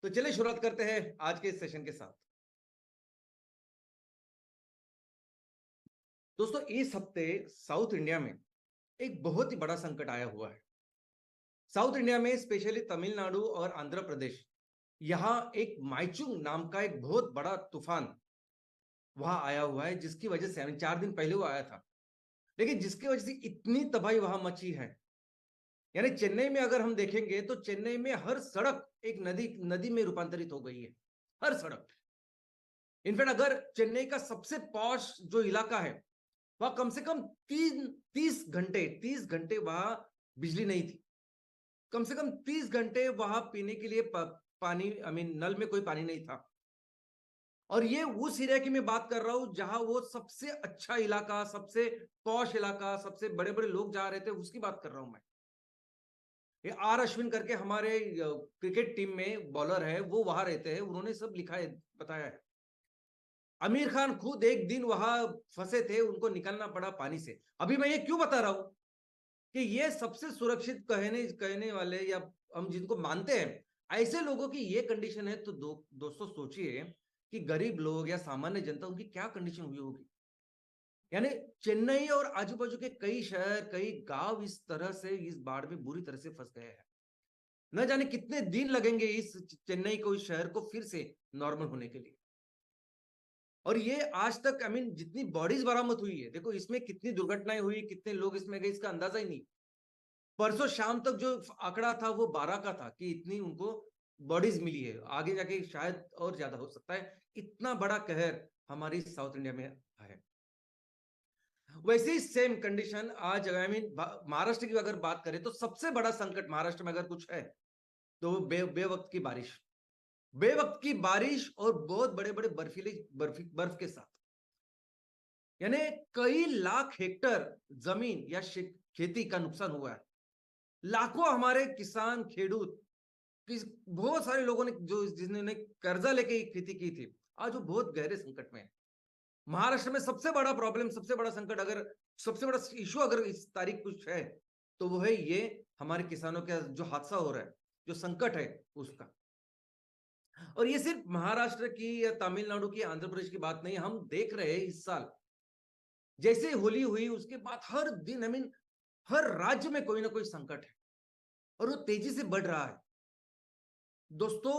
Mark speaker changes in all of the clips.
Speaker 1: तो चलिए शुरुआत करते हैं आज के इस सेशन के साथ। दोस्तों, इस हफ्ते साउथ इंडिया में एक बहुत ही बड़ा संकट आया हुआ है। साउथ इंडिया में स्पेशली तमिलनाडु और आंध्र प्रदेश, यहां एक माइचुंग नाम का एक बहुत बड़ा तूफान वहां आया हुआ है, जिसकी वजह से 4 दिन पहले वो आया था, लेकिन जिसकी वजह से इतनी तबाही वहां मची है। यानी चेन्नई में अगर हम देखेंगे तो चेन्नई में हर सड़क एक नदी नदी में रूपांतरित हो गई है, हर सड़क। इनफैक्ट अगर चेन्नई का सबसे पॉश जो इलाका है, वहां कम से कम 30 घंटे वहां बिजली नहीं थी। कम से कम 30 घंटे वहां पीने के लिए पानी, नल में कोई पानी नहीं था। और ये उस एरिया की मैं बात कर रहा हूं जहां वो सबसे अच्छा इलाका, सबसे पॉश इलाका, सबसे बड़े बड़े लोग जा रहे थे, उसकी बात कर रहा हूं मैं। ये आर अश्विन करके हमारे क्रिकेट टीम में बॉलर है, वो वहां रहते हैं, उन्होंने सब लिखा है, बताया है। आमिर खान खुद एक दिन वहां फंसे थे, उनको निकलना पड़ा पानी से। अभी मैं ये क्यों बता रहा हूं कि ये सबसे सुरक्षित कहने कहने वाले, या हम जिनको मानते हैं, ऐसे लोगों की ये कंडीशन है, तो दोस्तों सोचिए कि गरीब लोग या सामान्य जनता, उनकी क्या कंडीशन हुई होगी। यानी चेन्नई और आजू बाजू के कई शहर, कई गांव इस तरह से इस बाढ़ में बुरी तरह से फंस गए हैं। न जाने कितने दिन लगेंगे इस चेन्नई को, इस शहर को फिर से नॉर्मल होने के लिए। और ये आज तक जितनी बॉडीज बरामद हुई है, देखो इसमें कितनी दुर्घटनाएं हुई, कितने लोग इसमें गए, इसका अंदाजा ही नहीं। परसों शाम तक जो आंकड़ा था वो 12 का था कि इतनी उनको बॉडीज मिली है। आगे जाके शायद और ज्यादा हो सकता है। इतना बड़ा कहर हमारी साउथ इंडिया में है। वैसे ही सेम कंडीशन आज महाराष्ट्र की अगर बात करें तो सबसे बड़ा संकट महाराष्ट्र में अगर कुछ है तो वो बेवक्त की बारिश। बेवक्त की बारिश और बहुत बड़े बड़े बर्फीले बर्फ के साथ। यानी कई लाख हेक्टर जमीन या खेती का नुकसान हुआ है। लाखों हमारे किसान, खेडूत, बहुत सारे लोगों ने जो जिन्होंने कर्जा लेके खेती की थी, आज वो बहुत गहरे संकट में है। महाराष्ट्र में सबसे बड़ा प्रॉब्लम, सबसे बड़ा संकट, अगर सबसे बड़ा इशू अगर इस तारीख कुछ है तो वो है ये हमारे किसानों का जो हादसा हो रहा है, जो संकट है उसका। और ये सिर्फ महाराष्ट्र की या तमिलनाडु की, आंध्र प्रदेश की बात नहीं, हम देख रहे हैं इस साल जैसे होली हुई उसके बाद हर दिन हर राज्य में कोई ना कोई संकट है, और वो तेजी से बढ़ रहा है। दोस्तों,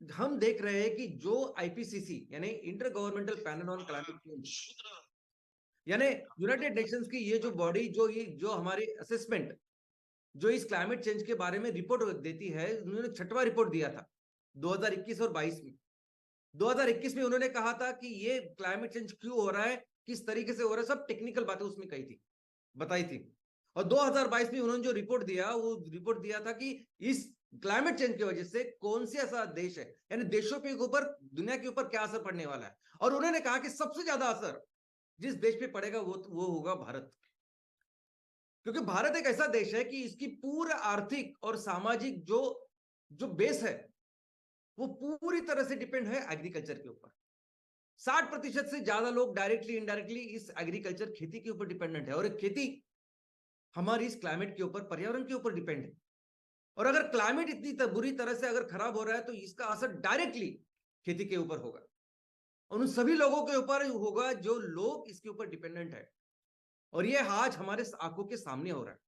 Speaker 1: हम देख रहे हैं कि जो आईपीसीसी यानी inter governmental panel on climate change, यानी यूनाइटेड नेशंस की ये जो बॉडी, जो हमारी असेसमेंट, जो इस क्लाइमेट चेंज के बारे में रिपोर्ट देती है, उन्होंने 6वां रिपोर्ट दिया था 2021 और 22 में। 2021 में उन्होंने कहा था कि ये क्लाइमेट चेंज क्यों हो रहा है, किस तरीके से हो रहा है, सब टेक्निकल बातें उसमें कही थी, बताई थी। और 2022 में उन्होंने जो रिपोर्ट दिया, वो रिपोर्ट दिया था कि इस क्लाइमेट चेंज की वजह से कौन से ऐसा देश है, यानी देशों के ऊपर, दुनिया के ऊपर क्या असर पड़ने वाला है। और उन्होंने कहा कि सबसे ज्यादा असर जिस देश पे पड़ेगा वो होगा भारत। क्योंकि भारत एक ऐसा देश है कि इसकी पूरा आर्थिक और सामाजिक जो जो बेस है, वो पूरी तरह से डिपेंड है एग्रीकल्चर के ऊपर। 60% से ज्यादा लोग डायरेक्टली इनडायरेक्टली इस एग्रीकल्चर, खेती के ऊपर डिपेंडेंट है। और खेती हमारी इस क्लाइमेट के ऊपर, पर्यावरण के ऊपर डिपेंड है। और अगर क्लाइमेट इतनी बुरी तरह से अगर खराब हो रहा है तो इसका असर डायरेक्टली खेती के ऊपर होगा, और उन सभी लोगों के ऊपर होगा जो लोग इसके ऊपर डिपेंडेंट है। और ये आज हमारे आंखों के सामने हो रहा है।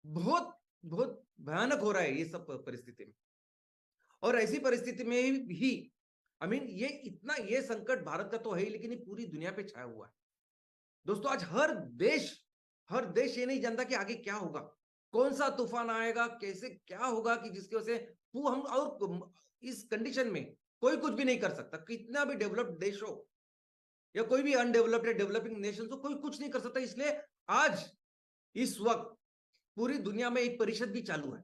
Speaker 1: बहुत बहुत भयानक हो रहा है ये सब परिस्थिति में। और ऐसी परिस्थिति में ही ये इतना, ये संकट भारत का तो है ही, लेकिन ये पूरी दुनिया पे छाया हुआ है। दोस्तों, आज हर देश ये नहीं जानता कि आगे क्या होगा, कौन सा तूफान आएगा, कैसे क्या होगा, कि जिसकी वजह से हम, और इस कंडीशन में कोई कुछ भी नहीं कर सकता। कितना भी डेवलप्ड देश हो या कोई भी अनडेवलप्ड या डेवलपिंग नेशन हो, कोई कुछ नहीं कर सकता। इसलिए आज इस वक्त पूरी दुनिया में एक परिषद भी चालू है,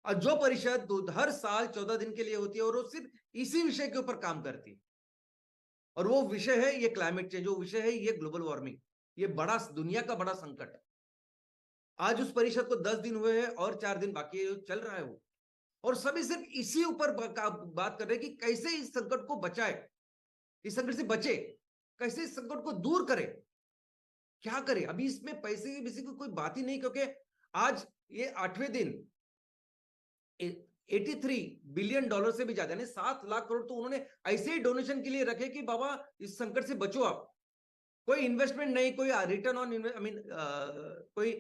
Speaker 1: और जो परिषद हर साल 14 दिन के लिए होती है, और वो सिर्फ इसी विषय के ऊपर काम करती है। और वो विषय है ये क्लाइमेट चेंज, वो विषय है ये ग्लोबल वार्मिंग, ये बड़ा दुनिया का बड़ा संकट है। आज उस परिषद को 10 दिन हुए हैं और 4 दिन बाकी है, चल रहा है वो। और सभी सिर्फ इसी ऊपर बात कर रहे हैं कि कैसे इस संकट को बचाए, इस संकट से बचे, कैसे इस संकट को दूर करें, क्या करें। अभी इसमें पैसे की किसी को कोई बात ही नहीं, क्योंकि आज ये 8वें दिन $83 बिलियन से भी ज्यादा, यानी 7 लाख करोड़ तो उन्होंने ऐसे ही डोनेशन के लिए रखे कि बाबा इस संकट से बचो आप। कोई इन्वेस्टमेंट नहीं, कोई रिटर्न ऑन कोई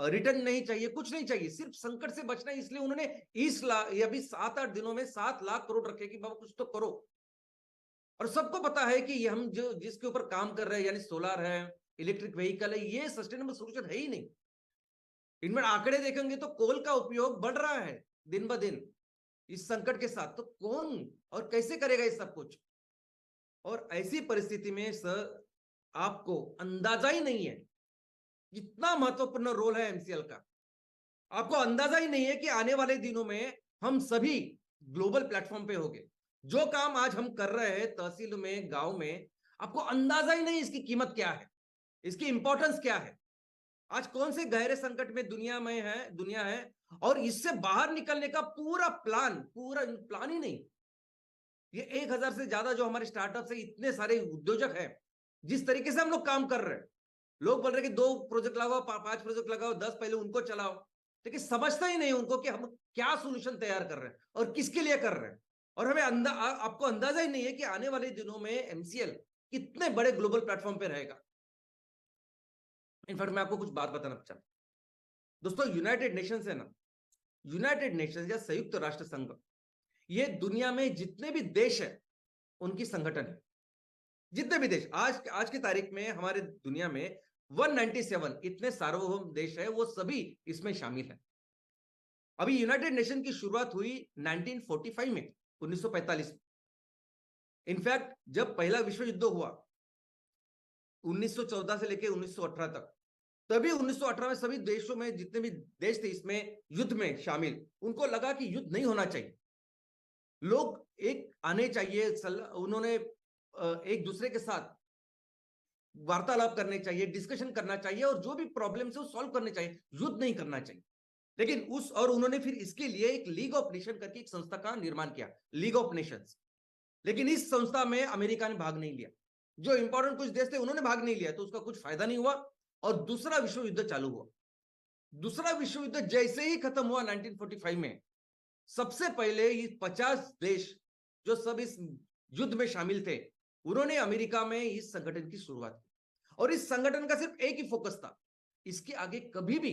Speaker 1: रिटर्न नहीं चाहिए, कुछ नहीं चाहिए, सिर्फ संकट से बचना है। इसलिए उन्होंने ये अभी 7-8 दिनों में 7 लाख करोड़ रखे कि बाबा कुछ तो करो। और सबको पता है कि ये हम जो जिसके ऊपर काम कर रहे हैं, यानी सोलर है, इलेक्ट्रिक व्हीकल है, ये सस्टेनेबल सोल्यूशन है ही नहीं। इनमें आंकड़े देखेंगे तो कोल का उपयोग बढ़ रहा है दिन ब दिन इस संकट के साथ। तो कौन और कैसे करेगा ये सब कुछ? और ऐसी परिस्थिति में सर आपको अंदाजा ही नहीं है कितना महत्वपूर्ण रोल है एमसीएल का। आपको अंदाजा ही नहीं है कि आने वाले दिनों में हम सभी ग्लोबल प्लेटफॉर्म पे होंगे। जो काम आज हम कर रहे हैं तहसील में, गांव में, आपको अंदाजा ही नहीं इसकी कीमत क्या है, इसकी इंपॉर्टेंस क्या है। आज कौन से गहरे संकट में दुनिया है, और इससे बाहर निकलने का पूरा प्लान ही नहीं। ये 1000 से ज्यादा जो हमारे स्टार्टअप से इतने सारे उद्योजक हैं, जिस तरीके से हम लोग काम कर रहे हैं, लोग बोल रहे हैं कि 2 प्रोजेक्ट लगाओ, 5 प्रोजेक्ट लगाओ, 10 पहले उनको चलाओ, लेकिन समझता ही नहीं उनको कि हम क्या सोल्यूशन तैयार कर रहे हैं और किसके लिए कर रहे हैं। और हमें आपको अंदाजा ही नहीं है कि आने वाले दिनों में एमसीएल कितने बड़े ग्लोबल प्लेटफॉर्म पे रहेगा। इनफैक्ट मैं आपको कुछ बात बताना चाहता हूं दोस्तों। यूनाइटेड नेशंस है ना, यूनाइटेड नेशंस या संयुक्त राष्ट्र संघ, ये दुनिया में जितने भी देश है उनकी संगठन है। जितने भी देश आज की तारीख में हमारे दुनिया में 197 इतने सार्वभौम देश है, वो सभी इसमें शामिल है। अभी यूनाइटेड नेशन की शुरुआत हुई 1945 में, 1945 में। इनफैक्ट जब पहला विश्व युद्ध हुआ 1914 से लेकर 1918 तक, तभी 1918 में सभी देशों में जितने भी देश थे इसमें युद्ध में शामिल, उनको लगा कि युद्ध नहीं होना चाहिए, लोग एक आने चाहिए, उन्होंने एक दूसरे के साथ वार्तालाप करने चाहिए, डिस्कशन करना चाहिए, और जो भी प्रॉब्लम है वो सॉल्व करने चाहिए, युद्ध नहीं करना चाहिए। लेकिन उन्होंने फिर इसके लिए एक लीग ऑफ नेशन करके एक संस्था का निर्माण किया, लीग ऑफ नेशंस। लेकिन इस संस्था में अमेरिका ने भाग नहीं लिया, जो इंपॉर्टेंट कुछ देश थे उन्होंने भाग नहीं लिया, तो उसका कुछ फायदा नहीं हुआ और दूसरा विश्व युद्ध चालू हुआ। दूसरा विश्व युद्ध जैसे ही खत्म हुआ 1945 में, सबसे पहले ये 50 देश जो सब इस युद्ध में शामिल थे, उन्होंने अमेरिका में इस संगठन की शुरुआत की। और इस संगठन का सिर्फ एक ही फोकस था, इसके आगे कभी भी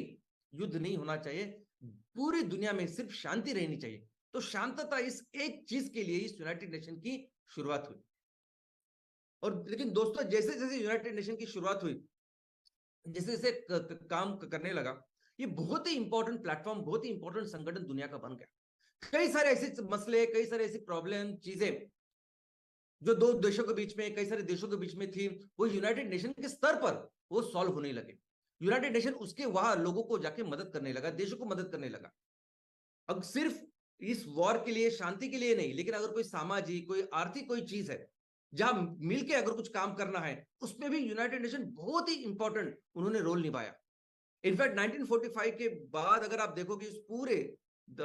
Speaker 1: युद्ध नहीं होना चाहिए, पूरी दुनिया में सिर्फ शांति रहनी चाहिए। तो शांतता, इस एक चीज के लिए इस यूनाइटेड नेशन की शुरुआत हुई। और लेकिन दोस्तों जैसे जैसे यूनाइटेड नेशन की शुरुआत हुई, जैसे जैसे काम करने लगा, ये बहुत ही इंपॉर्टेंट प्लेटफॉर्म, बहुत ही इंपॉर्टेंट संगठन दुनिया का बन गया। कई सारे ऐसे मसले, कई सारे ऐसी प्रॉब्लम, चीजें जो दो देशों के बीच में, कई सारे देशों के बीच में थी, वो यूनाइटेड नेशन के स्तर पर वो सॉल्व होने लगे। यूनाइटेड नेशन उसके वहां लोगों को जाके मदद करने लगा, देशों को मदद करने लगा। अब सिर्फ इस वॉर के लिए, शांति के लिए नहीं, लेकिन अगर कोई सामाजिक, कोई आर्थिक कोई चीज है जहां मिलके अगर कुछ काम करना है, उसमें भी यूनाइटेड नेशन बहुत ही इंपॉर्टेंट उन्होंने रोल निभाया। इनफैक्ट 1945 के बाद अगर आप देखोगे इस पूरे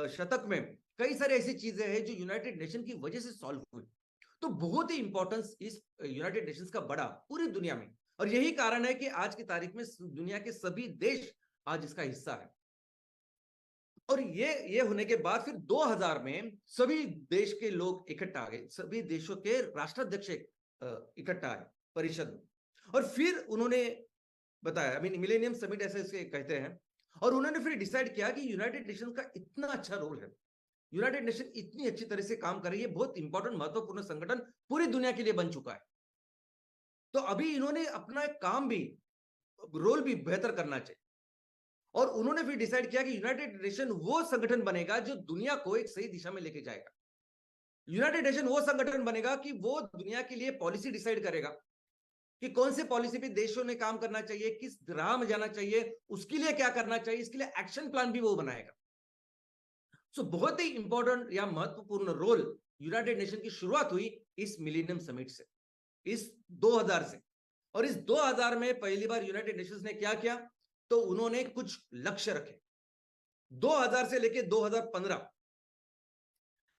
Speaker 1: शतक में कई सारी ऐसी चीजें हैं जो यूनाइटेड नेशन की वजह से सॉल्व हुई। तो बहुत ही इंपॉर्टेंस इस यूनाइटेड नेशंस का बढ़ा पूरी दुनिया में, और यही कारण है कि आज की तारीख में दुनिया के सभी देश आज इसका हिस्सा है। और ये होने के बाद फिर 2000 में सभी देश के लोग इकट्ठा आ गए, सभी देशों के राष्ट्राध्यक्ष इकट्ठा आए परिषद में, और फिर उन्होंने बताया, मिलेनियम समिट ऐसे इसके कहते हैं, और उन्होंने फिर डिसाइड किया कि यूनाइटेड नेशन का इतना अच्छा रोल है, यूनाइटेड नेशन इतनी अच्छी तरह से काम कर रही है, बहुत इंपॉर्टेंट महत्वपूर्ण संगठन पूरी दुनिया के लिए बन चुका है। तो अभी इन्होंने अपना काम भी, रोल भी बेहतर करना चाहिए, और उन्होंने फिर डिसाइड किया कि यूनाइटेड नेशन वो संगठन बनेगा जो दुनिया को एक सही दिशा में लेके जाएगा। यूनाइटेड नेशन वो संगठन बनेगा कि वो दुनिया के लिए पॉलिसी डिसाइड करेगा कि कौन से पॉलिसी पे देशों ने काम करना चाहिए, किस राह में जाना चाहिए, उसके लिए क्या करना चाहिए, इसके लिए एक्शन प्लान भी वो बनाएगा। सो बहुत ही इंपॉर्टेंट या महत्वपूर्ण रोल यूनाइटेड नेशन की शुरुआत हुई इस मिलेनियम समिट से, इस 2000 से। और इस 2000 में पहली बार यूनाइटेड नेशंस ने क्या किया, तो उन्होंने कुछ लक्ष्य रखे 2000 से लेके 2015,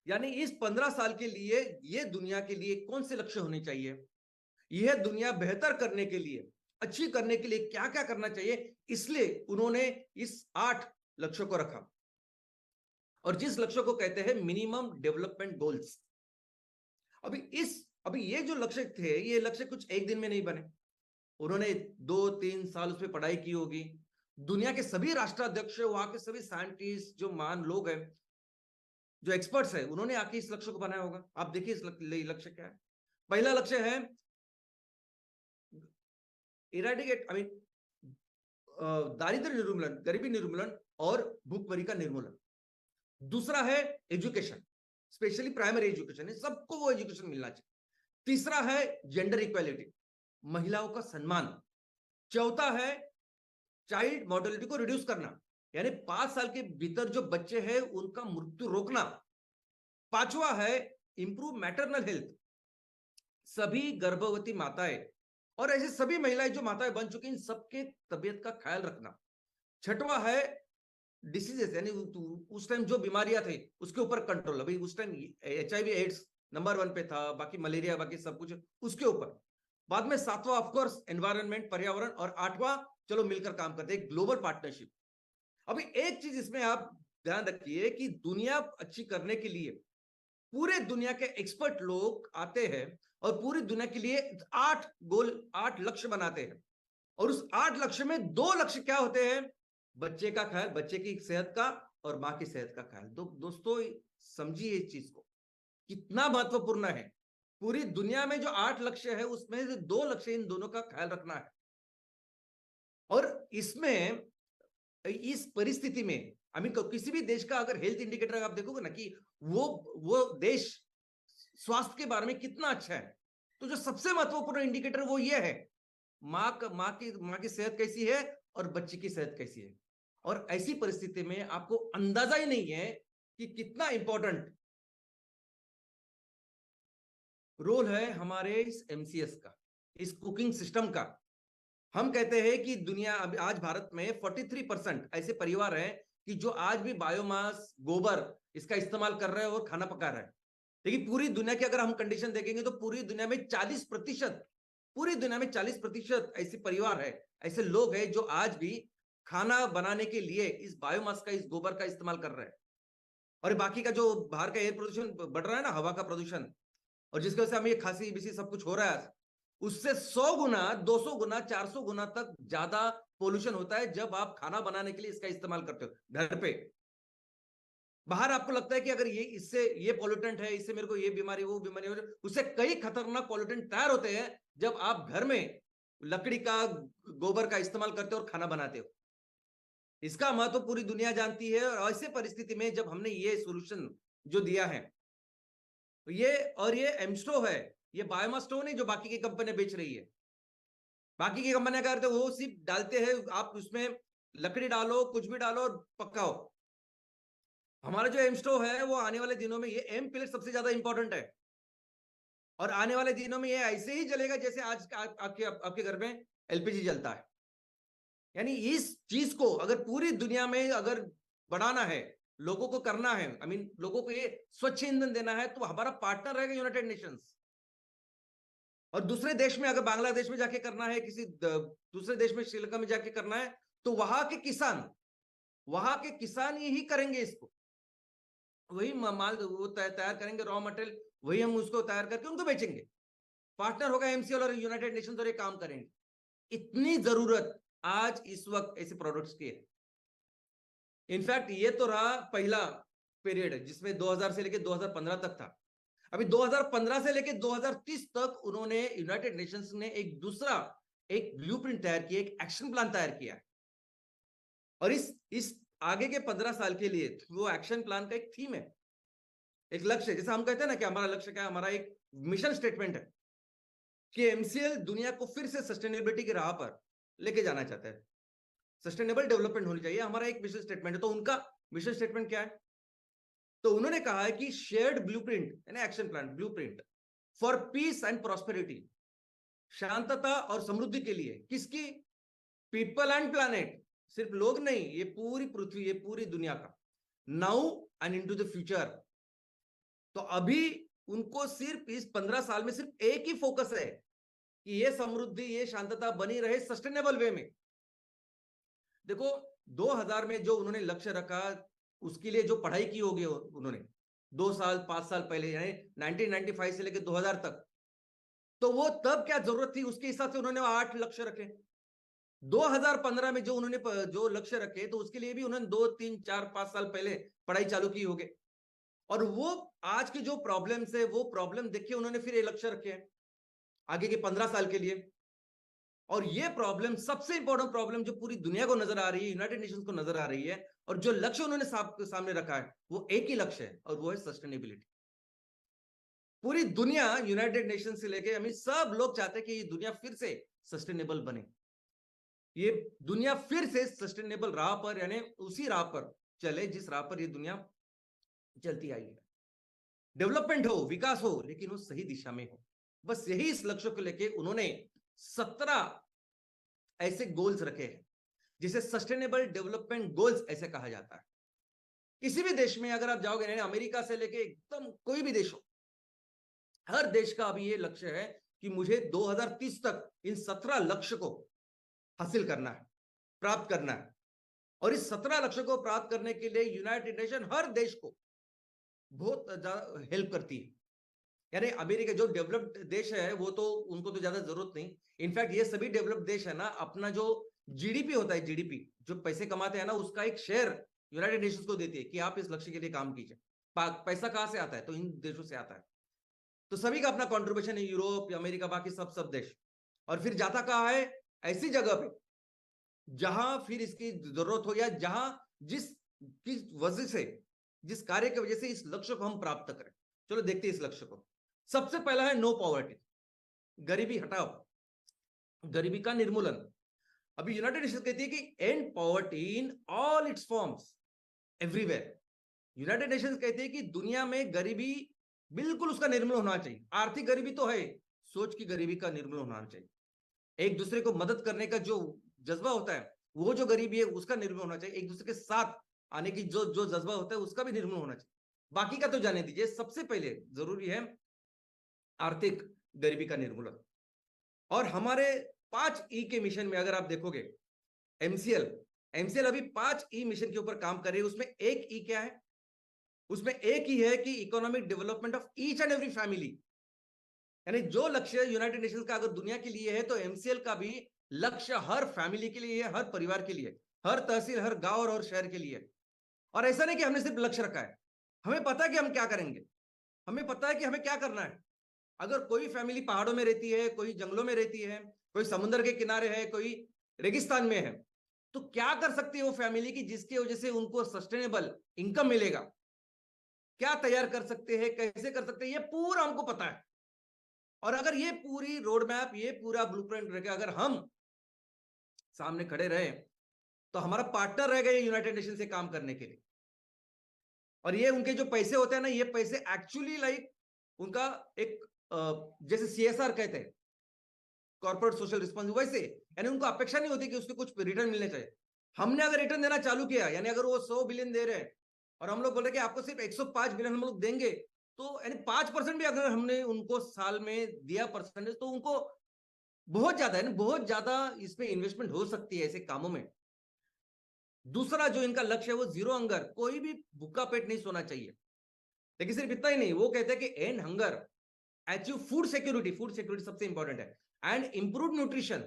Speaker 1: यानी इस 15 साल के लिए ये दुनिया के लिए कौन से लक्ष्य होने चाहिए, यह दुनिया बेहतर करने के लिए, अच्छी करने के लिए क्या क्या करना चाहिए, इसलिए उन्होंने इस 8 लक्ष्यों को रखा। और जिस लक्ष्य को कहते हैं मिनिमम डेवलपमेंट गोल्स। अभी ये जो लक्ष्य थे, ये लक्ष्य कुछ एक दिन में नहीं बने। उन्होंने 2-3 साल उसमें पढ़ाई की होगी। दुनिया के सभी राष्ट्राध्यक्ष, वहां के सभी साइंटिस्ट, जो महान लोग हैं, जो एक्सपर्ट्स है, उन्होंने आके इस लक्ष्य को बनाया होगा। आप देखिए इस लक्ष्य क्या है। पहला लक्ष्य है इरेडिकेट दारिद्र्य निर्मूलन, गरीबी निर्मूलन और भूखमरी का निर्मूलन। दूसरा है एजुकेशन, स्पेशली प्राइमरी एजुकेशन, सबको वो एजुकेशन मिलना चाहिए। तीसरा है जेंडर इक्वालिटी, महिलाओं का सम्मान। चौथा है चाइल्ड मॉर्टेलिटी को रिड्यूस करना, यानी 5 साल के भीतर जो बच्चे हैं उनका मृत्यु रोकना। पांचवा है इंप्रूव मैटरनल हेल्थ, सभी गर्भवती माताएं और ऐसे सभी महिलाएं जो माताएं बन चुकी, इन सबके तबियत का ख्याल रखना। छठवां है डिसीजेस, यानी उस टाइम जो बीमारियां थी उसके ऊपर कंट्रोल। अभी उस टाइम HIV एड्स नंबर 1 पे था, बाकी मलेरिया, बाकी सब कुछ उसके ऊपर। बाद में 7वां ऑफकोर्स एनवायरनमेंट, पर्यावरण, और 8वां चलो मिलकर काम करते हैं, ग्लोबल पार्टनरशिप। अभी एक चीज इसमें आप ध्यान रखिए कि दुनिया अच्छी करने के लिए पूरे दुनिया के एक्सपर्ट लोग आते हैं और पूरी दुनिया के लिए 8 लक्ष्य बनाते हैं। और उस 8 लक्ष्य में 2 लक्ष्य क्या होते हैं? बच्चे का ख्याल, बच्चे की सेहत का, और मां की सेहत का ख्याल। दोस्तों समझिए इस चीज को कितना महत्वपूर्ण है। पूरी दुनिया में जो 8 लक्ष्य है उसमें से 2 लक्ष्य इन दोनों का ख्याल रखना है। और इसमें इस परिस्थिति में किसी भी देश का अगर हेल्थ इंडिकेटर आप देखोगे ना कि वो देश स्वास्थ्य के बारे में कितना अच्छा है, तो जो सबसे महत्वपूर्ण इंडिकेटर वो ये है, मां की सेहत कैसी है और बच्चे की सेहत कैसी है। और ऐसी परिस्थिति में आपको अंदाजा ही नहीं है कि कितना इंपॉर्टेंट रोल है हमारे इस MCS का, इस कुकिंग सिस्टम का। हम कहते हैं कि दुनिया आज भारत में 43% ऐसे परिवार हैं कि जो आज भी बायोमास, गोबर इसका इस्तेमाल कर रहे हैं और खाना पका रहे हैं। लेकिन पूरी दुनिया की अगर हम कंडीशन देखेंगे तो पूरी दुनिया में 40% ऐसे परिवार है, ऐसे लोग हैं जो आज भी खाना बनाने के लिए इस बायोमास का, इस गोबर का इस्तेमाल कर रहे हैं। और बाकी का जो बाहर का एयर प्रदूषण बढ़ रहा है ना, हवा का प्रदूषण, और जिसकी वजह से हमें खांसी बीसी सब कुछ हो रहा है, उससे 100 गुना, 200 गुना, 400 गुना तक ज्यादा पोल्यूशन होता है जब आप खाना बनाने के लिए इसका इस्तेमाल करते हो घर पे। बाहर आपको लगता है कि अगर ये पॉल्यूटेंट है, इससे मेरे को ये बीमारी, वो बीमारी हो रही है, उससे कई खतरनाक पॉल्यूटेंट तैयार होते हैं जब आप घर में लकड़ी का, गोबर का इस्तेमाल करते हो और खाना बनाते हो। इसका महत्व पूरी दुनिया जानती है। और ऐसे परिस्थिति में जब हमने ये सोल्यूशन जो दिया है, ये एमस्टो है, ये बायोमास स्टोव नहीं जो बाकी की कंपनियां बेच रही है। बाकी की कंपनियां क्या करते हैं, वो सिर्फ डालते हैं, आप उसमें लकड़ी डालो, कुछ भी डालो और पकाओ। हमारा जो एमस्टो है वो आने वाले दिनों में, ये एम प्लेट सबसे ज्यादा इंपॉर्टेंट है, और आने वाले दिनों में ये ऐसे ही जलेगा जैसे आज आपके घर में LPG जलता है। यानी इस चीज को अगर पूरी दुनिया में अगर बढ़ाना है, लोगों को करना है, लोगों को ये स्वच्छ ईंधन देना है, तो हमारा पार्टनर रहेगा यूनाइटेड नेशंस। और दूसरे देश में, अगर बांग्लादेश में जाके करना है, किसी दूसरे देश में, श्रीलंका में जाके करना है, तो वहां के किसान यही करेंगे, इसको वही माल वो तैयार करेंगे, रॉ मटेरियल वही हम उसको तैयार करके उनको बेचेंगे। पार्टनर होगा MCL और यूनाइटेड नेशंस, और ये काम करेंगे। इतनी जरूरत आज इस वक्त ऐसे प्रोडक्ट्स की है। इनफैक्ट ये तो रहा पहला पीरियड जिसमें 2000 से लेकर 2015 तक था। अभी 2015 से लेकर 2030 तक उन्होंने, यूनाइटेड नेशंस ने एक ब्लूप्रिंट तैयार किया, एक एक्शन प्लान तैयार किया। और इस आगे के 15 साल के लिए वो एक्शन प्लान का एक थीम है, एक लक्ष्य है। जैसे हम कहते हैं ना कि हमारा लक्ष्य क्या है, हमारा एक मिशन स्टेटमेंट है कि MCL दुनिया को फिर से सस्टेनेबिलिटी की राह पर लेके जाना चाहता है। सस्टेनेबल डेवलपमेंट होनी चाहिए, हमारा एक मिशन स्टेटमेंट है। तो उनका मिशन स्टेटमेंट क्या है? तो उन्होंने कहा है कि शेयर्ड ब्लूप्रिंट, यानी action plan, blueprint for piece and prosperity, शांतता और समृद्धि के लिए। किसकी? पीपल एंड प्लैनेट, सिर्फ लोग नहीं, ये पूरी पृथ्वी, ये पूरी दुनिया का, now and into the future. तो अभी उनको सिर्फ इस 15 साल में सिर्फ एक ही फोकस है कि ये समृद्धि, ये शांतता बनी रहे सस्टेनेबल वे में। देखो 2000 में जो उन्होंने लक्ष्य रखा, उसके लिए जो पढ़ाई की होगी उन्होंने 2 साल 5 साल पहले, यानी 1995 से लेकर 2000 तक, तो वो तब क्या जरूरत थी उसके हिसाब से उन्होंने 8 लक्ष्य रखे। 2015 में जो उन्होंने जो लक्ष्य रखे, तो उसके लिए भी उन्होंने 2 3 4 5 साल पहले पढ़ाई चालू की होगी। और वो आज की जो प्रॉब्लम्स है, वो प्रॉब्लम देख के उन्होंने फिर ये लक्ष्य रखे हैं आगे के 15 साल के लिए। और ये प्रॉब्लम, सबसे इंपॉर्टेंट प्रॉब्लम जो पूरी दुनिया को नजर आ रही है, यूनाइटेड नेशंस को नजर आ रही है, और जो लक्ष्य उन्होंने सामने रखा है, वो एक ही लक्ष्य है, और वो है सस्टेनेबिलिटी। पूरी दुनिया, यूनाइटेड नेशन से लेके हम सब लोग चाहते हैं कि ये दुनिया फिर से सस्टेनेबल बने, ये दुनिया फिर से सस्टेनेबल राह पर, यानी उसी राह पर चले जिस राह पर ये दुनिया चलती आई है। डेवलपमेंट हो, विकास हो, लेकिन वो सही दिशा में हो। बस यही इस लक्ष्य को लेके उन्होंने 17 ऐसे गोल्स रखे हैं, जिसे सस्टेनेबल डेवलपमेंट गोल्स ऐसे कहा जाता है। किसी भी देश में अगर आप जाओगे, यानी अमेरिका से लेके एकदम कोई भी देश हो, हर देश का अभी ये लक्ष्य है कि मुझे 2030 तक इन 17 लक्ष्य को हासिल करना है, प्राप्त करना है। और इस 17 लक्ष्य को प्राप्त करने के लिए यूनाइटेड नेशन हर देश को बहुत ज्यादा हेल्प करती है। यानी अमेरिका जो डेवलप्ड देश है, वो तो उनको तो ज्यादा जरूरत नहीं। इनफैक्ट ये सभी डेवलप्ड देश है ना, अपना जो जीडीपी होता है, जीडीपी जो पैसे कमाते हैं ना, उसका एक शेयर यूनाइटेड नेशंस को देती है कि आप इस लक्ष्य के लिए काम कीजिए। पैसा कहां से आता है? तो इन देशों से आता है। तो सभी का अपना कॉन्ट्रीब्यूशन है, यूरोप, अमेरिका, बाकी सब देश। और फिर जाता कहां है? ऐसी जगह पे जहां फिर इसकी जरूरत हो, या जहां जिस किस वजह से, जिस कार्य की वजह से इस लक्ष्य को हम प्राप्त करें। चलो देखते हैं इस लक्ष्य को। सबसे पहला है नो पॉवर्टी, गरीबी हटाओ, गरीबी का निर्मूलन। अभी यूनाइटेड नेशंस कहती है कि and poverty in all it's forms everywhere. United nations कहती है कि दुनिया में गरीबी बिल्कुल उसका निर्मूलन होना चाहिए। आर्थिक गरीबी तो है, सोच की गरीबी का निर्मूलन होना चाहिए। एक दूसरे को मदद करने का जो जज्बा होता है, वो जो गरीबी है उसका निर्मूलन होना चाहिए। एक दूसरे के साथ आने की जो जो जज्बा होता है, उसका भी निर्मूलन होना चाहिए। बाकी का तो जाने दीजिए, सबसे पहले जरूरी है आर्थिक गरीबी का निर्मूलन। और हमारे 5 ई के मिशन में अगर आप देखोगे, एमसीएल एमसीएल अभी 5 ई मिशन के ऊपर काम कर रही है। उसमें एक ई क्या है? उसमें एक ही है कि economic development of each and every family. यानी जो लक्ष्य यूनाइटेड नेशंस का अगर दुनिया के लिए है, तो एमसीएल का भी लक्ष्य हर फैमिली के लिए है, हर परिवार के लिए, हर तहसील, हर गांव और हर शहर के लिए। और ऐसा नहीं कि हमने सिर्फ लक्ष्य रखा है, हमें पता है कि हम क्या करेंगे, हमें पता है कि हमें क्या करना है। अगर कोई फैमिली पहाड़ों में रहती है, कोई जंगलों में रहती है, कोई समुद्र के किनारे है, कोई रेगिस्तान में है, तो क्या कर सकती है वो फैमिली की जिसकी वजह से उनको सस्टेनेबल इनकम मिलेगा? क्या तैयार कर सकते हैं, कैसे कर सकते हैं, ये पूरा हमको पता है। और अगर ये पूरी रोड मैप, ये पूरा ब्लूप्रिंट रह अगर हम सामने खड़े रहे, तो हमारा पार्टनर रहेगा ये यूनाइटेड नेशन से काम करने के लिए। और ये उनके जो पैसे होते हैं ना, ये पैसे एक्चुअली लाइक उनका एक जैसे सीएसआर कहते हैं, कॉर्पोरेट सोशल रिस्पॉन्सिबिलिटी, वैसे यानी उनको अपेक्षा नहीं होती कि उसके कुछ रिटर्न मिलने चाहिए। हमने अगर रिटर्न देना चालू किया, यानी अगर वो 100 बिलियन दे रहे हैं और हम लोग बोल रहे हैं कि आपको सिर्फ 105 बिलियन हम लोग देंगे, तो यानी 5% भी अगर हमने उनको साल में दिया परसेंटेज, तो उनको बहुत ज्यादा है, बहुत ज्यादा इसमें इन्वेस्टमेंट हो सकती है ऐसे कामों में। दूसरा जो इनका लक्ष्य है वो जीरो हंगर, कोई भी भूखा पेट नहीं सोना चाहिए। लेकिन सिर्फ इतना ही नहीं, वो कहते हैं कि and hunger, achieve food security, food security सबसे इंपॉर्टेंट है, एंड इंप्रूव न्यूट्रिशन,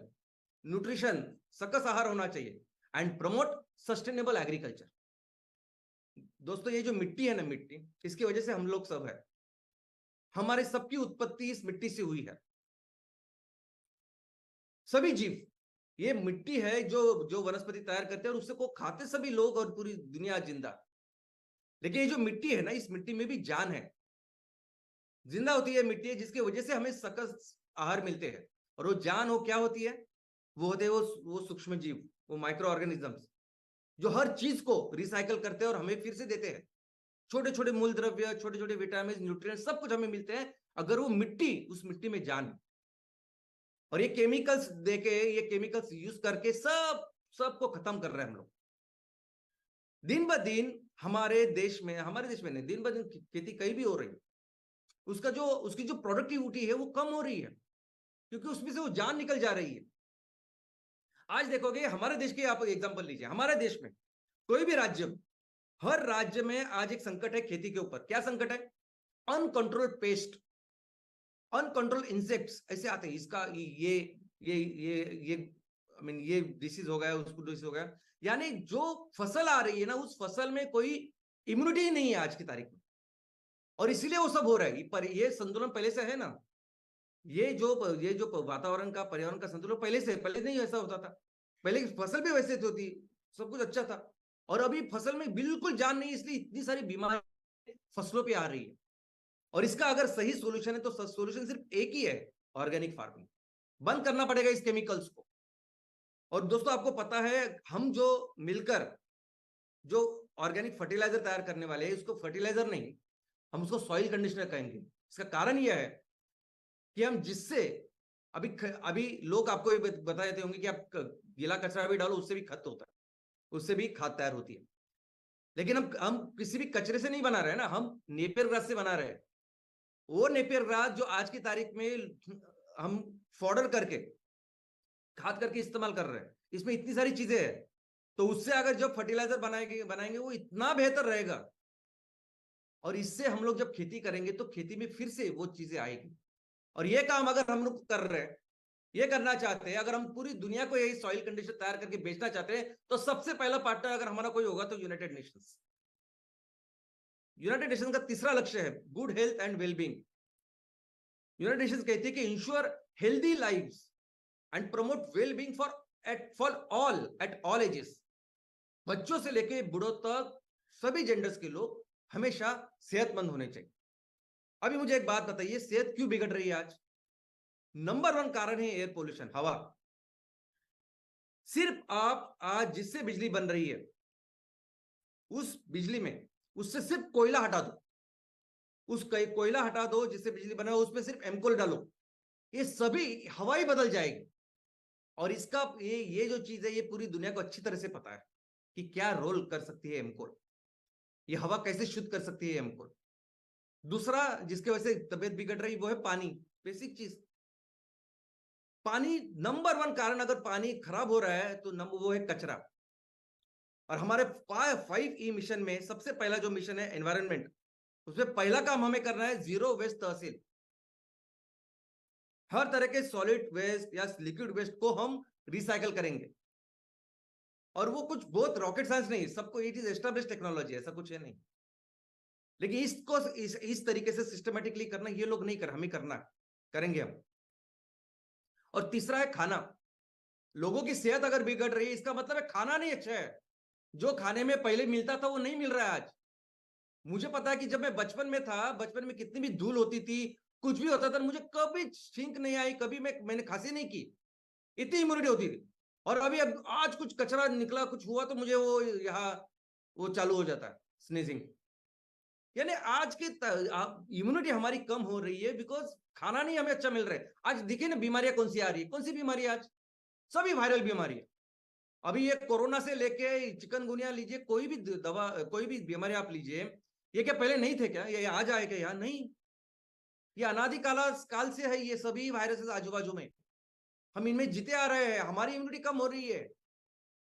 Speaker 1: न्यूट्रिशन सकस आहार होना चाहिए, एंड प्रमोट सस्टेनेबल एग्रीकल्चर। दोस्तों ये जो मिट्टी है ना, मिट्टी, इसकी वजह से हम लोग सब है, हमारे सबकी उत्पत्ति इस मिट्टी से हुई है। सभी जीव, ये मिट्टी है जो जो वनस्पति तैयार करते हैं और उससे को खाते सभी लोग और पूरी दुनिया जिंदा। लेकिन ये जो मिट्टी है ना, इस मिट्टी में भी जान है, जिंदा होती है मिट्टी है, जिसकी वजह से हमें सकस आहार मिलते हैं। और वो जान हो क्या होती है? वो होते हैं वो सूक्ष्म जीव, वो माइक्रो ऑर्गेनिजम्स, जो हर चीज को रिसाइकल करते हैं और हमें फिर से देते हैं। छोटे छोटे मूल द्रव्य, छोटे छोटे विटामिन, न्यूट्रिएंट्स, सब कुछ हमें मिलते हैं अगर वो मिट्टी, उस मिट्टी में जान है। और ये केमिकल्स देके, ये केमिकल्स यूज करके सबको खत्म कर रहे हैं हम लोग। दिन ब दिन हमारे देश में नहीं, दिन ब दिन खेती कहीं भी हो रही है, उसकी जो प्रोडक्टिविटी है वो कम हो रही है, क्योंकि उसमें से वो जान निकल जा रही है। आज देखोगे हमारे देश के, आप एग्जांपल लीजिए, हमारे देश में कोई भी राज्य, हर राज्य में आज एक संकट है खेती के ऊपर। क्या संकट है? अनकंट्रोल्ड पेस्ट, अनकंट्रोल इंसेक्ट्स ऐसे आते हैं। इसका ये आई मीन ये डिसीज हो गया, उसको डिसीज हो गया। यानी जो फसल आ रही है ना, उस फसल में कोई इम्यूनिटी नहीं है आज की तारीख में, और इसीलिए वो सब हो रहा है। पर ये संतुलन पहले से है ना, ये जो वातावरण का, पर्यावरण का संतुलन पहले नहीं ऐसा होता था। पहले की फसल भी वैसे होती, सब कुछ अच्छा था। और अभी फसल में बिल्कुल जान नहीं, इसलिए इतनी सारी बीमारी फसलों पे आ रही है। और इसका अगर सही सोल्यूशन है तो सोल्यूशन सिर्फ एक ही है, ऑर्गेनिक फार्मिंग। बंद करना पड़ेगा इस केमिकल्स को। और दोस्तों आपको पता है, हम जो मिलकर जो ऑर्गेनिक फर्टिलाइजर तैयार करने वाले हैं, उसको फर्टिलाइजर नहीं, हम उसको सॉइल कंडीशनर कहेंगे। इसका कारण यह है कि हम जिससे अभी लोग आपको ये बता देते होंगे कि आप गीला कचरा भी डालो, उससे भी खत होता है, उससे भी खाद तैयार होती है। लेकिन हम किसी भी कचरे से नहीं बना रहे हैं ना, हम नेपियर ग्रास से बना रहे हैं। वो नेपियर ग्रास जो आज की तारीख में हम फॉडर करके, खाद करके इस्तेमाल कर रहे हैं, इसमें इतनी सारी चीजें हैं। तो उससे अगर जब फर्टिलाइजर बनाएंगे वो इतना बेहतर रहेगा। और इससे हम लोग जब खेती करेंगे तो खेती में फिर से वो चीजें आएगी। और ये काम अगर हम लोग कर रहे हैं, ये करना चाहते हैं, अगर हम पूरी दुनिया को यही सॉइल कंडीशन तैयार करके बेचना चाहते हैं, तो सबसे पहला पार्टनर अगर हमारा कोई होगा तो यूनाइटेड नेशंस। यूनाइटेड नेशंस का तीसरा लक्ष्य है good health and wellbeing. United nations कहती है कि ensure healthy lives and promote wellbeing for all at all ages. बच्चों से लेके बूढ़ों तक सभी जेंडर्स के लोग हमेशा सेहतमंद होने चाहिए। अभी मुझे एक बात बताइए, सेहत क्यों बिगड़ रही है आज? नंबर 1 कारण है एयर पोल्यूशन, हवा। सिर्फ आप आज जिससे बिजली बन रही है, उस बिजली में उससे सिर्फ कोयला हटा दो, उस कोयला हटा दो जिससे बिजली बना, उसमें सिर्फ एमकोल डालो, ये सभी हवा ही बदल जाएगी। और इसका ये जो चीज है, ये पूरी दुनिया को अच्छी तरह से पता है कि क्या रोल कर सकती है एमकोल, ये हवा कैसे शुद्ध कर सकती है एमकोल। दूसरा जिसके वजह से तबियत बिगड़ रही वो है पानी। बेसिक चीज, पानी नंबर 1 कारण। अगर पानी खराब हो रहा है तो वो है कचरा। और हमारे 5E मिशन में सबसे पहला जो मिशन है एनवायरनमेंट, उसमें पहला काम हमें करना है जीरो वेस्ट तहसील। हर तरह के सॉलिड वेस्ट या लिक्विड वेस्ट को हम रिसाइकल करेंगे। और वो कुछ बहुत रॉकेट साइंस नहीं, सबको इट इज एस्टेब्लिश टेक्नोलॉजी, ऐसा कुछ है नहीं। लेकिन इसको इस तरीके से सिस्टमेटिकली करना ये लोग नहीं कर, हमें करना, करेंगे हम। और तीसरा है खाना। लोगों की सेहत अगर बिगड़ रही है, इसका मतलब है खाना नहीं अच्छा है। जो खाने में पहले मिलता था वो नहीं मिल रहा है आज। मुझे पता है कि जब मैं बचपन में था, बचपन में कितनी भी धूल होती थी, कुछ भी होता था, मुझे कभी छींक नहीं आई, कभी मैंने खांसी नहीं की, इतनी इम्यूनिटी होती थी। और अभी अब आज कुछ कचरा निकला, कुछ हुआ तो मुझे वो यहाँ वो चालू हो जाता है, स्नीजिंग। यानी आज की इम्यूनिटी हमारी कम हो रही है बिकॉज खाना नहीं हमें अच्छा मिल रहा है। आज देखिए ना बीमारियां कौन सी आ रही है, कौन सी बीमारी आज? सभी वायरल बीमारी है। अभी ये कोरोना से लेके चिकनगुनिया लीजिए, कोई भी दवा, कोई भी बीमारी आप लीजिए, ये क्या पहले नहीं थे क्या? ये आज आए क्या? यहाँ नहीं, ये अनादि काल से है, ये सभी वायरसेस आजू बाजू में, हम इनमें जीते आ रहे हैं, हमारी इम्यूनिटी कम हो रही है।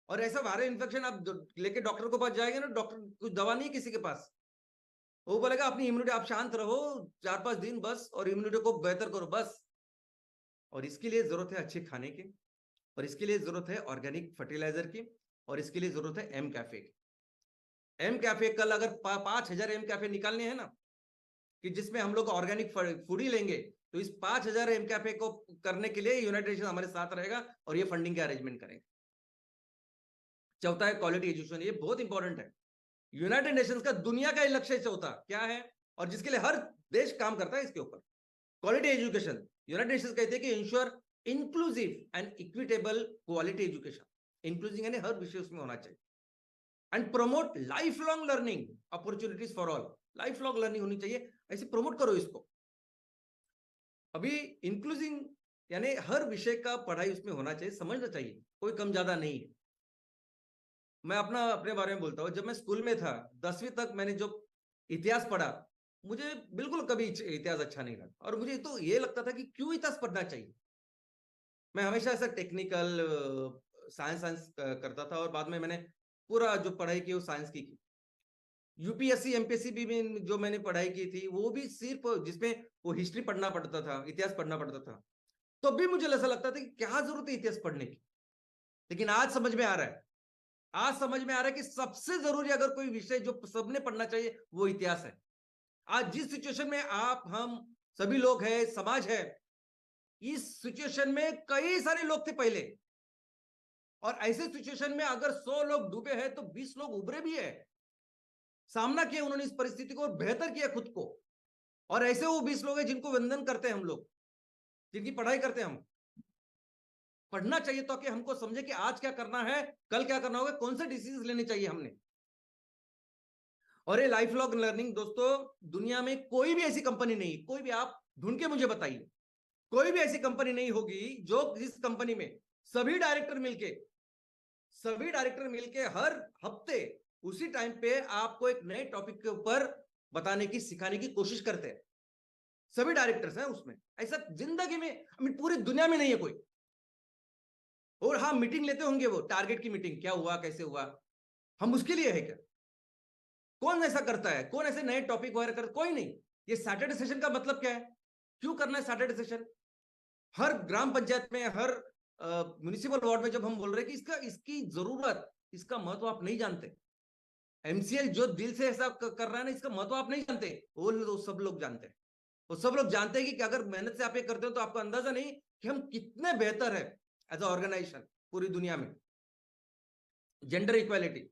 Speaker 1: और ऐसा वायरल इन्फेक्शन आप लेके डॉक्टर के पास जाएंगे ना, डॉक्टर कुछ दवा नहीं किसी के पास, वो बोलेगा अपनी इम्यूनिटी, आप शांत रहो 4-5 दिन बस, और इम्यूनिटी को बेहतर करो बस। और इसके लिए जरूरत है अच्छे खाने की, और इसके लिए जरूरत है ऑर्गेनिक फर्टिलाइजर की, और इसके लिए जरूरत है एम कैफे की। एम कैफे कल अगर 5,000 एम कैफे निकालने हैं ना, कि जिसमें हम लोग ऑर्गेनिक फूड ही लेंगे, तो इस 5,000 एम कैफे को करने के लिए यूनाइटेड नेशन हमारे साथ रहेगा और ये फंडिंग के अरेंजमेंट करेंगे। चौथा है क्वालिटी एजुकेशन, ये बहुत इंपॉर्टेंट है। यूनाइटेड नेशंस का दुनिया का लक्ष्य चौथा क्या है, और जिसके लिए हर देश काम करता है इसके ऊपर, क्वालिटी एजुकेशन। यूनाइटेड नेशंस कहते हैं कि ensure inclusive and equitable quality education. Inclusive यानी हर विषय उसमें होना चाहिए। And promote life long learning opportunities for all, life long learning होनी चाहिए, ऐसे प्रमोट करो इसको। अभी इंक्लूसिव यानी हर विषय का पढ़ाई उसमें होना चाहिए, समझना चाहिए, कोई कम ज्यादा नहीं है। मैं अपने बारे में बोलता हूँ, जब मैं स्कूल में था 10वीं तक मैंने जो इतिहास पढ़ा, मुझे बिल्कुल कभी इतिहास अच्छा नहीं लगा, और मुझे तो ये लगता था कि क्यों इतिहास पढ़ना चाहिए। मैं हमेशा ऐसा टेक्निकल साइंस साइंस करता था, और बाद में मैंने पूरा जो पढ़ाई की वो साइंस की। यूपीएससी एमपीएससी भी में जो मैंने पढ़ाई की थी वो भी सिर्फ जिसमें वो हिस्ट्री पढ़ना पड़ता था, इतिहास पढ़ना पड़ता था, तो भी मुझे ऐसा लगता था कि क्या जरूरत है इतिहास पढ़ने की। लेकिन आज समझ में आ रहा है, आज समझ में आ रहा है कि सबसे जरूरी अगर कोई विषय जो सबने पढ़ना चाहिए वो इतिहास है। आज जिस सिचुएशन में आप हम सभी लोग हैं, समाज है, इस सिचुएशन में कई सारे लोग थे पहले, और ऐसे सिचुएशन में अगर 100 लोग डूबे हैं तो 20 लोग उभरे भी है, सामना किया उन्होंने इस परिस्थिति को और बेहतर किया खुद को। और ऐसे वो 20 लोग हैं जिनको वंदन करते हैं हम लोग, जिनकी पढ़ाई करते हैं हम। पढ़ना चाहिए तो कि हमको समझे कि आज क्या करना है, कल क्या करना होगा, कौन से डिसीजन लेने चाहिए हमने। और ये लाइफ लॉन्ग लर्निंग दोस्तों, दुनिया में कोई भी ऐसी कंपनी नहीं, कोई भी आप ढूंढ के मुझे बताइए, कोई भी ऐसी कंपनी नहीं होगी जो जिस कंपनी में सभी डायरेक्टर मिलके हर हफ्ते उसी टाइम पे आपको एक नए टॉपिक के ऊपर बताने की, सिखाने की कोशिश करते हैं। सभी डायरेक्टर्स हैं उसमें, ऐसा जिंदगी में पूरी दुनिया में नहीं है कोई। और हाँ, मीटिंग लेते होंगे वो, टारगेट की मीटिंग, क्या हुआ कैसे हुआ, हम उसके लिए है क्या? कौन ऐसा करता है? कौन ऐसे नए टॉपिक वगैरह करता? कोई नहीं। ये सैटरडे सेशन का मतलब क्या है? क्यों करना है सैटरडे सेशन? हर ग्राम पंचायत में, हर म्युनिसिपल वार्ड में जब हम बोल रहे हैं कि इसकी जरूरत, इसका महत्व आप नहीं जानते। एमसीएल जो दिल से ऐसा कर रहा है ना, इसका महत्व आप नहीं जानते, वो सब लोग जानते हैं। वो सब लोग जानते हैं कि अगर मेहनत से आप ये करते हो तो आपको अंदाजा नहीं कि हम कितने बेहतर है एज अ ऑर्गेनाइजेशन पूरी दुनिया में। जेंडर इक्वालिटी,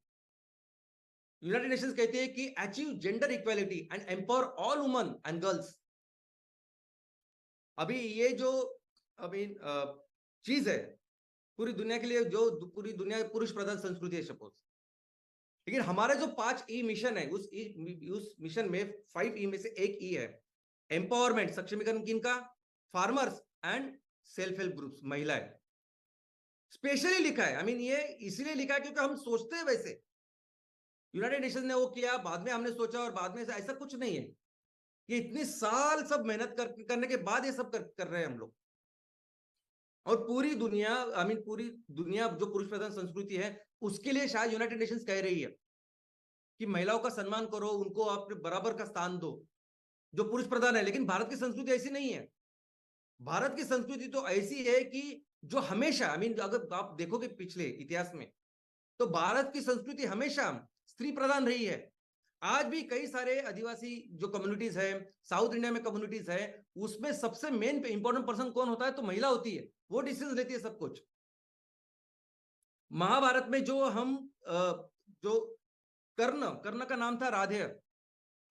Speaker 1: यूनाइटेड नेशंस कहती है कि achieve gender equality and empower all women and girls. अभी ये जो अभी चीज है पूरी दुनिया के लिए, जो पूरी दुनिया पुरुष प्रधान संस्कृति है सपोज, लेकिन हमारे जो 5 ई मिशन है, उस मिशन में 5 ई में से एक ई है एम्पावरमेंट, सक्षमीकरण किनका? Farmers and self help groups, महिलाएं। स्पेशली लिखा है, ये इसलिए लिखा है क्योंकि हम सोचते हैं वैसे, यूनाइटेड नेशन ने वो किया, बाद में हमने सोचा, और बाद में ऐसा कुछ नहीं है। ये इतने साल सब मेहनत करने के बाद ये सब कर रहे हैं हम लोग। और पूरी दुनिया, पूरी दुनिया जो पुरुष प्रधान संस्कृति है उसके लिए शायद यूनाइटेड नेशंस कह रही है कि महिलाओं का सम्मान करो, उनको आप बराबर का स्थान दो जो पुरुष प्रधान है। लेकिन भारत की संस्कृति ऐसी नहीं है। भारत की संस्कृति तो ऐसी है कि जो हमेशा, अगर आप देखोगे पिछले इतिहास में, तो भारत की संस्कृति हमेशा स्त्री प्रधान रही है। आज भी कई सारे आदिवासी जो कम्युनिटीज है, साउथ इंडिया में कम्युनिटीज है, उसमें सबसे मेन इंपॉर्टेंट पर्सन कौन होता है? तो महिला होती है, वो डिसीजन लेती है सब कुछ। महाभारत में जो हम जो कर्ण का नाम था राधेय,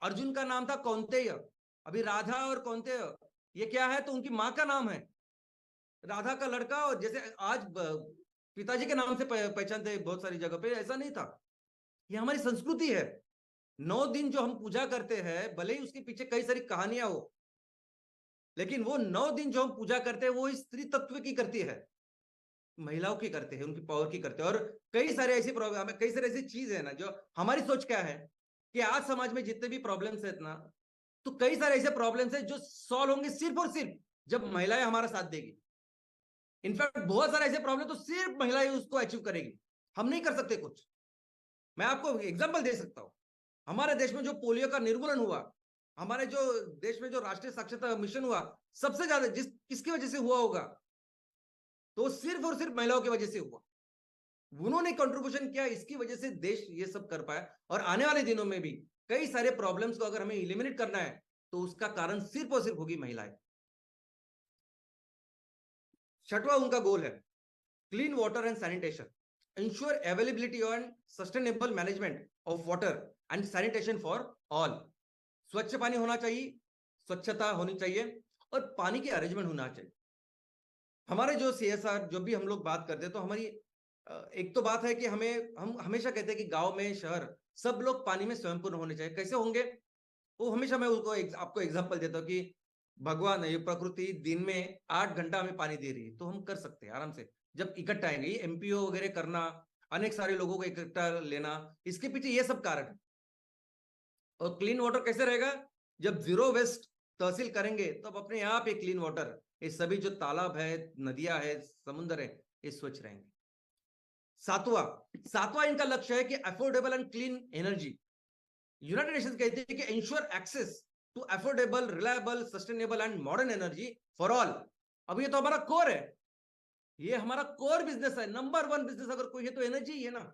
Speaker 1: अर्जुन का नाम था कौंतेय। अभी राधा और कौंतेय ये क्या है? तो उनकी मां का नाम है, राधा का लड़का। और जैसे आज पिताजी के नाम से पहचानते बहुत सारी जगह पे, ऐसा नहीं था। ये हमारी संस्कृति है। 9 दिन जो हम पूजा करते हैं, भले ही उसके पीछे कई सारी कहानियां हो, लेकिन वो 9 दिन जो हम पूजा करते हैं वो स्त्री तत्व की करती है, महिलाओं की करते हैं, उनकी पावर की करते हैं। और कई सारे ऐसी प्रॉब्लम, कई सारी ऐसी चीज है ना, जो हमारी सोच क्या है कि आज समाज में जितने भी प्रॉब्लम्स है ना, तो कई सारे ऐसे प्रॉब्लम्स है जो सॉल्व होंगे सिर्फ और सिर्फ जब महिलाएं हमारा साथ देगी। इनफैक्ट बहुत सारे ऐसे प्रॉब्लम तो सिर्फ महिलाएं उसको अचीव करेगी, हम नहीं कर सकते कुछ। मैं आपको एग्जांपल दे सकता हूं। हमारे देश में जो पोलियो का निर्मूलन हुआ, हमारे जो देश में जो राष्ट्रीय साक्षरता मिशन हुआ, सबसे ज्यादा किसकी वजह से हुआ होगा? तो सिर्फ और सिर्फ महिलाओं की वजह से हुआ। उन्होंने कंट्रीब्यूशन किया, इसकी वजह से देश ये सब कर पाया। और आने वाले दिनों में भी कई सारे प्रॉब्लम्स को अगर हमें इलिमिनेट करना है तो उसका कारण सिर्फ और सिर्फ होगी महिलाएं। 6वां उनका गोल है clean water and sanitation, ensure availability and sustainable management of water and sanitation for all. स्वच्छ पानी होना चाहिए, स्वच्छता होनी चाहिए, और पानी के अरेंजमेंट होना चाहिए। हमारे जो सीएसआर जो भी हम लोग बात करते हैं, तो हमारी एक तो बात है कि हम हमेशा कहते हैं कि गांव में, शहर, सब लोग पानी में स्वयंपूर्ण होने चाहिए। कैसे होंगे वो? हमेशा मैं उनको आपको एग्जांपल देता हूँ कि भगवान, ये प्रकृति दिन में 8 घंटा हमें पानी दे रही है, तो हम कर सकते हैं आराम से। जब इकट्ठा आएंगे, ये एमपीओ वगैरह करना, अनेक सारे लोगों को इकट्ठा लेना, इसके पीछे ये सब कारण है। और क्लीन वाटर कैसे रहेगा? जब जीरो वेस्ट तहसील करेंगे तब अपने आप ये क्लीन वाटर, ये सभी जो तालाब है, नदियां है, समुद्र है, ये स्वच्छ रहेंगे। सातवां इनका लक्ष्य है कि affordable and clean energy, united nations कहती है कि ensure access to affordable, reliable, sustainable and modern energy for all. अब ये तो हमारा कोर है, ये हमारा कोर बिजनेस है, नंबर वन बिजनेस अगर कोई है तो एनर्जी ही है ना।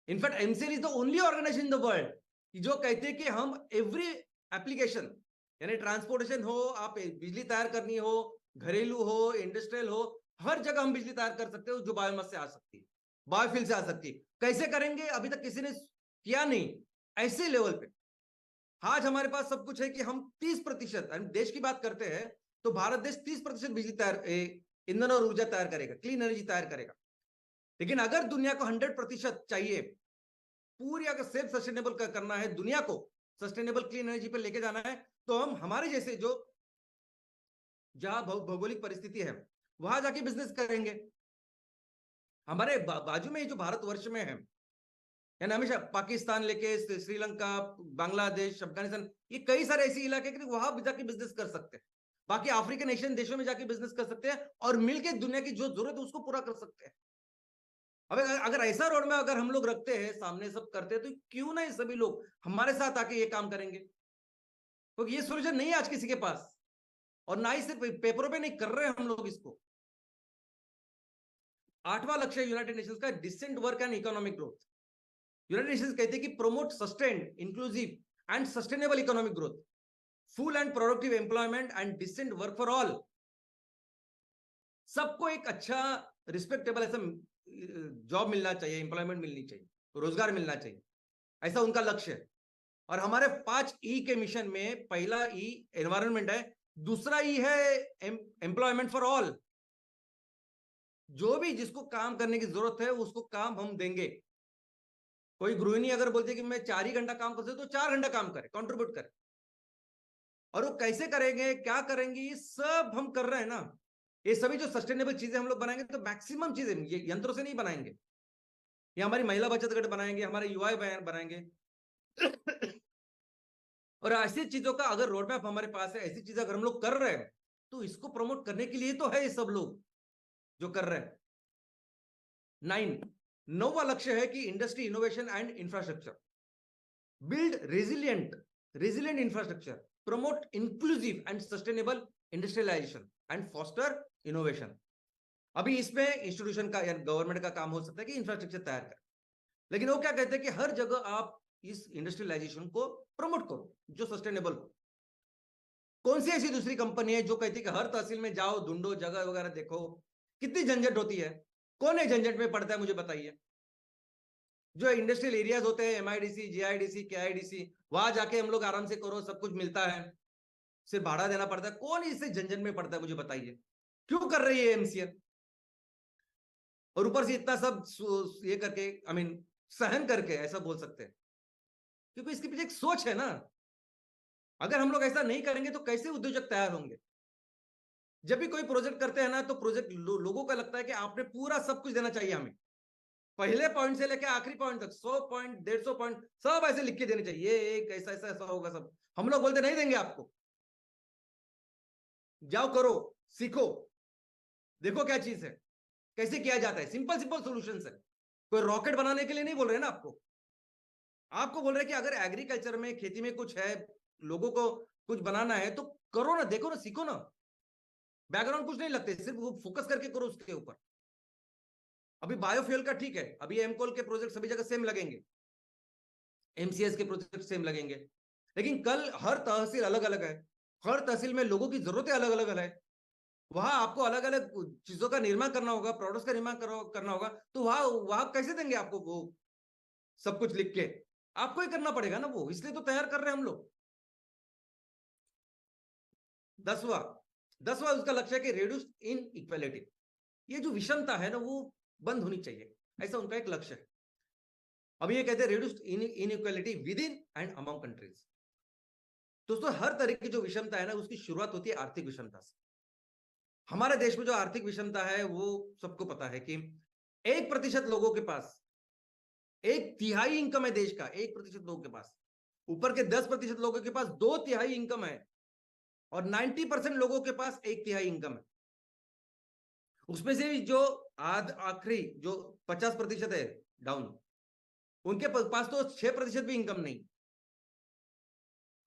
Speaker 1: In fact MCL is the only organisation in the world जो कहते हैं कि हम एवरी एप्लीकेशन, यानी ट्रांसपोर्टेशन हो, आप बिजली तैयार करनी हो, घरेलू हो, इंडस्ट्रियल हो, हर जगह हम बिजली तैयार कर सकते हो जो बायोमास से आ सकती है, बायोफ्यूल से आ सकती है। कैसे करेंगे अभी तक किसी ने किया नहीं ऐसे लेवल पे। आज हमारे पास सब कुछ है कि हम 30% देश की बात करते हैं तो भारत देश 30% बिजली तैयार, ईंधन और ऊर्जा तैयार करेगा, क्लीन एनर्जी तैयार करेगा। लेकिन अगर दुनिया को 100% चाहिए, पूरी अगर सेल्फ सस्टेनेबल करना है, दुनिया को सस्टेनेबल क्लीन एनर्जी पे लेके जाना है, तो हम हमारे जैसे जो जहां भौगोलिक परिस्थिति है वहां जाके बिजनेस करेंगे। हमारे बाजू में जो भारतवर्ष में है, यानी हमेशा पाकिस्तान लेके श्रीलंका, बांग्लादेश, अफगानिस्तान, ये कई सारे ऐसे इलाके हैं वहां भी जाके बिजनेस कर सकते हैं। बाकी अफ्रीकन एशियन देशों में जाके बिजनेस कर सकते हैं और मिलकर दुनिया की जो जरूरत है उसको पूरा कर सकते हैं। अब अगर ऐसा रोड में अगर हम लोग रखते हैं सामने, सब करते हैं, तो क्यों ना सभी लोग हमारे साथ आके ये काम करेंगे, क्योंकि ये सोल्यूशन नहीं है आज किसी के पास, और ना ही सिर्फ पेपरों पे नहीं कर रहे हैं हम लोग इसको। 8वां लक्ष्य यूनाइटेड नेशंस का, decent work and economic growth. United nations कहते हैं कि promote sustained, inclusive and sustainable economic growth, full and productive employment and decent work for all. सबको एक अच्छा रिस्पेक्टेबल ऐसा जॉब मिलना चाहिए, एम्प्लॉयमेंट मिलनी चाहिए, रोजगार मिलना चाहिए, ऐसा उनका लक्ष्य है। और हमारे 5 ई के मिशन में पहला ई एनवायरनमेंट है, दूसरा ई है एम्प्लॉयमेंट फॉर ऑल। जो भी जिसको काम करने की जरूरत है उसको काम हम देंगे। कोई गृहिणी अगर बोलती है कि मैं 4 ही घंटा काम करती हूँ तो 4 घंटा काम करे, कंट्रीब्यूट करे। और वो कैसे करेंगे, क्या करेंगे, ये सब हम कर रहे हैं ना। ये सभी जो सस्टेनेबल चीजें हम लोग बनाएंगे तो मैक्सिमम चीजें ये यंत्रों से नहीं बनाएंगे, ये हमारी महिला बचत गट बनाएंगे, हमारे युवा बनाएंगे। और ऐसी चीजों का अगर रोड मैप हमारे पास है, ऐसी चीजें अगर हम लोग कर रहे हैं तो इसको प्रमोट करने के लिए तो है ये सब लोग जो कर रहे हैं। 9वां लक्ष्य है कि industry innovation and infrastructure, build resilient infrastructure, promote inclusive and sustainable industrialisation and foster innovation. अभी इसमें इंस्टीट्यूशन का या गवर्नमेंट का काम हो सकता है कि इंफ्रास्ट्रक्चर तैयार करें, लेकिन वो क्या कहते हैं कि हर जगह आप इस इंडस्ट्रियलाइजेशन को प्रमोट करो जो सस्टेनेबल हो। कौन सी ऐसी दूसरी कंपनी है जो कहती है कि हर तहसील में जाओ, ढूंढो, जगह वगैरह देखो, कितनी झंझट होती है, कौन है झंझट में पड़ता है मुझे बताइए। जो इंडस्ट्रियल एरियाज होते हैं, एमआईडीसी, जीआईडीसी, केआईडीसी, वहां जाके हम लोग आराम से करो, सब कुछ मिलता है, सिर्फ भाड़ा देना पड़ता है। कौन इससे झंझट में पड़ता है मुझे बताइए, क्यों कर रही है एमसीएल। और ऊपर से इतना सब ये करके, आई मीन सहन करके, ऐसा बोल सकते हैं, क्योंकि इसके पीछे एक सोच है ना। अगर हम लोग ऐसा नहीं करेंगे तो कैसे उद्योजक तैयार होंगे। जब भी कोई प्रोजेक्ट करते हैं ना तो प्रोजेक्ट लोगों का लगता है कि आपने पूरा सब कुछ देना चाहिए हमें, पहले पॉइंट से लेकर आखिरी पॉइंट तक 100 पॉइंट, 150 पॉइंट सब ऐसे लिख के देने चाहिए, एक ऐसा ऐसा ऐसा होगा सब। हम लोग बोलते नहीं देंगे आपको, जाओ करो, सीखो, देखो क्या चीज है, कैसे किया जाता है, सिंपल सिंपल सॉल्यूशंस है। कोई रॉकेट बनाने के लिए नहीं बोल रहे ना आपको, आपको बोल रहे कि अगर एग्रीकल्चर में, खेती में कुछ है, लोगों को कुछ बनाना है तो करो ना, देखो ना, सीखो ना। बैकग्राउंड कुछ नहीं लगते, सिर्फ वो फोकस करके करो उसके ऊपर। अभी बायोफ्यूल का ठीक है, अभी एमकोल के प्रोजेक्ट सभी जगह सेम लगेंगे, एमसीएस के प्रोजेक्ट सेम लगेंगे, लेकिन कल हर तहसील अलग अलग है, हर तहसील में लोगों की जरूरतें अलग अलग है, वहां आपको अलग अलग चीजों का निर्माण करना होगा, प्रोडक्ट्स का निर्माण करना होगा, तो वहां वहां कैसे देंगे आपको वो सब कुछ लिख के, आपको ही करना पड़ेगा ना वो, इसलिए तो तैयार कर रहे हैं हम लोग। 10वां 10वां उसका लक्ष्य है कि रिड्यूस इन इक्वेलिटी, ये जो विषमता है ना वो बंद होनी चाहिए, ऐसा उनका एक लक्ष्य है। अब ये कहते हैं reduce in equality with in and among countries. दोस्तों हर तरह की जो विषमता है ना उसकी शुरुआत होती है आर्थिक विषमता से। हमारे देश में जो आर्थिक विषमता है वो सबको पता है कि 1% लोगों के पास, 1/3 इनकम है देश का, 1% लोगों के पास, ऊपर के 10% लोगों के पास 2/3 इनकम है, और 90% लोगों के पास 1/3 इनकम है। उसमें से भी जो आखिरी जो 50% है डाउन, उनके पास तो 6% भी इनकम नहीं।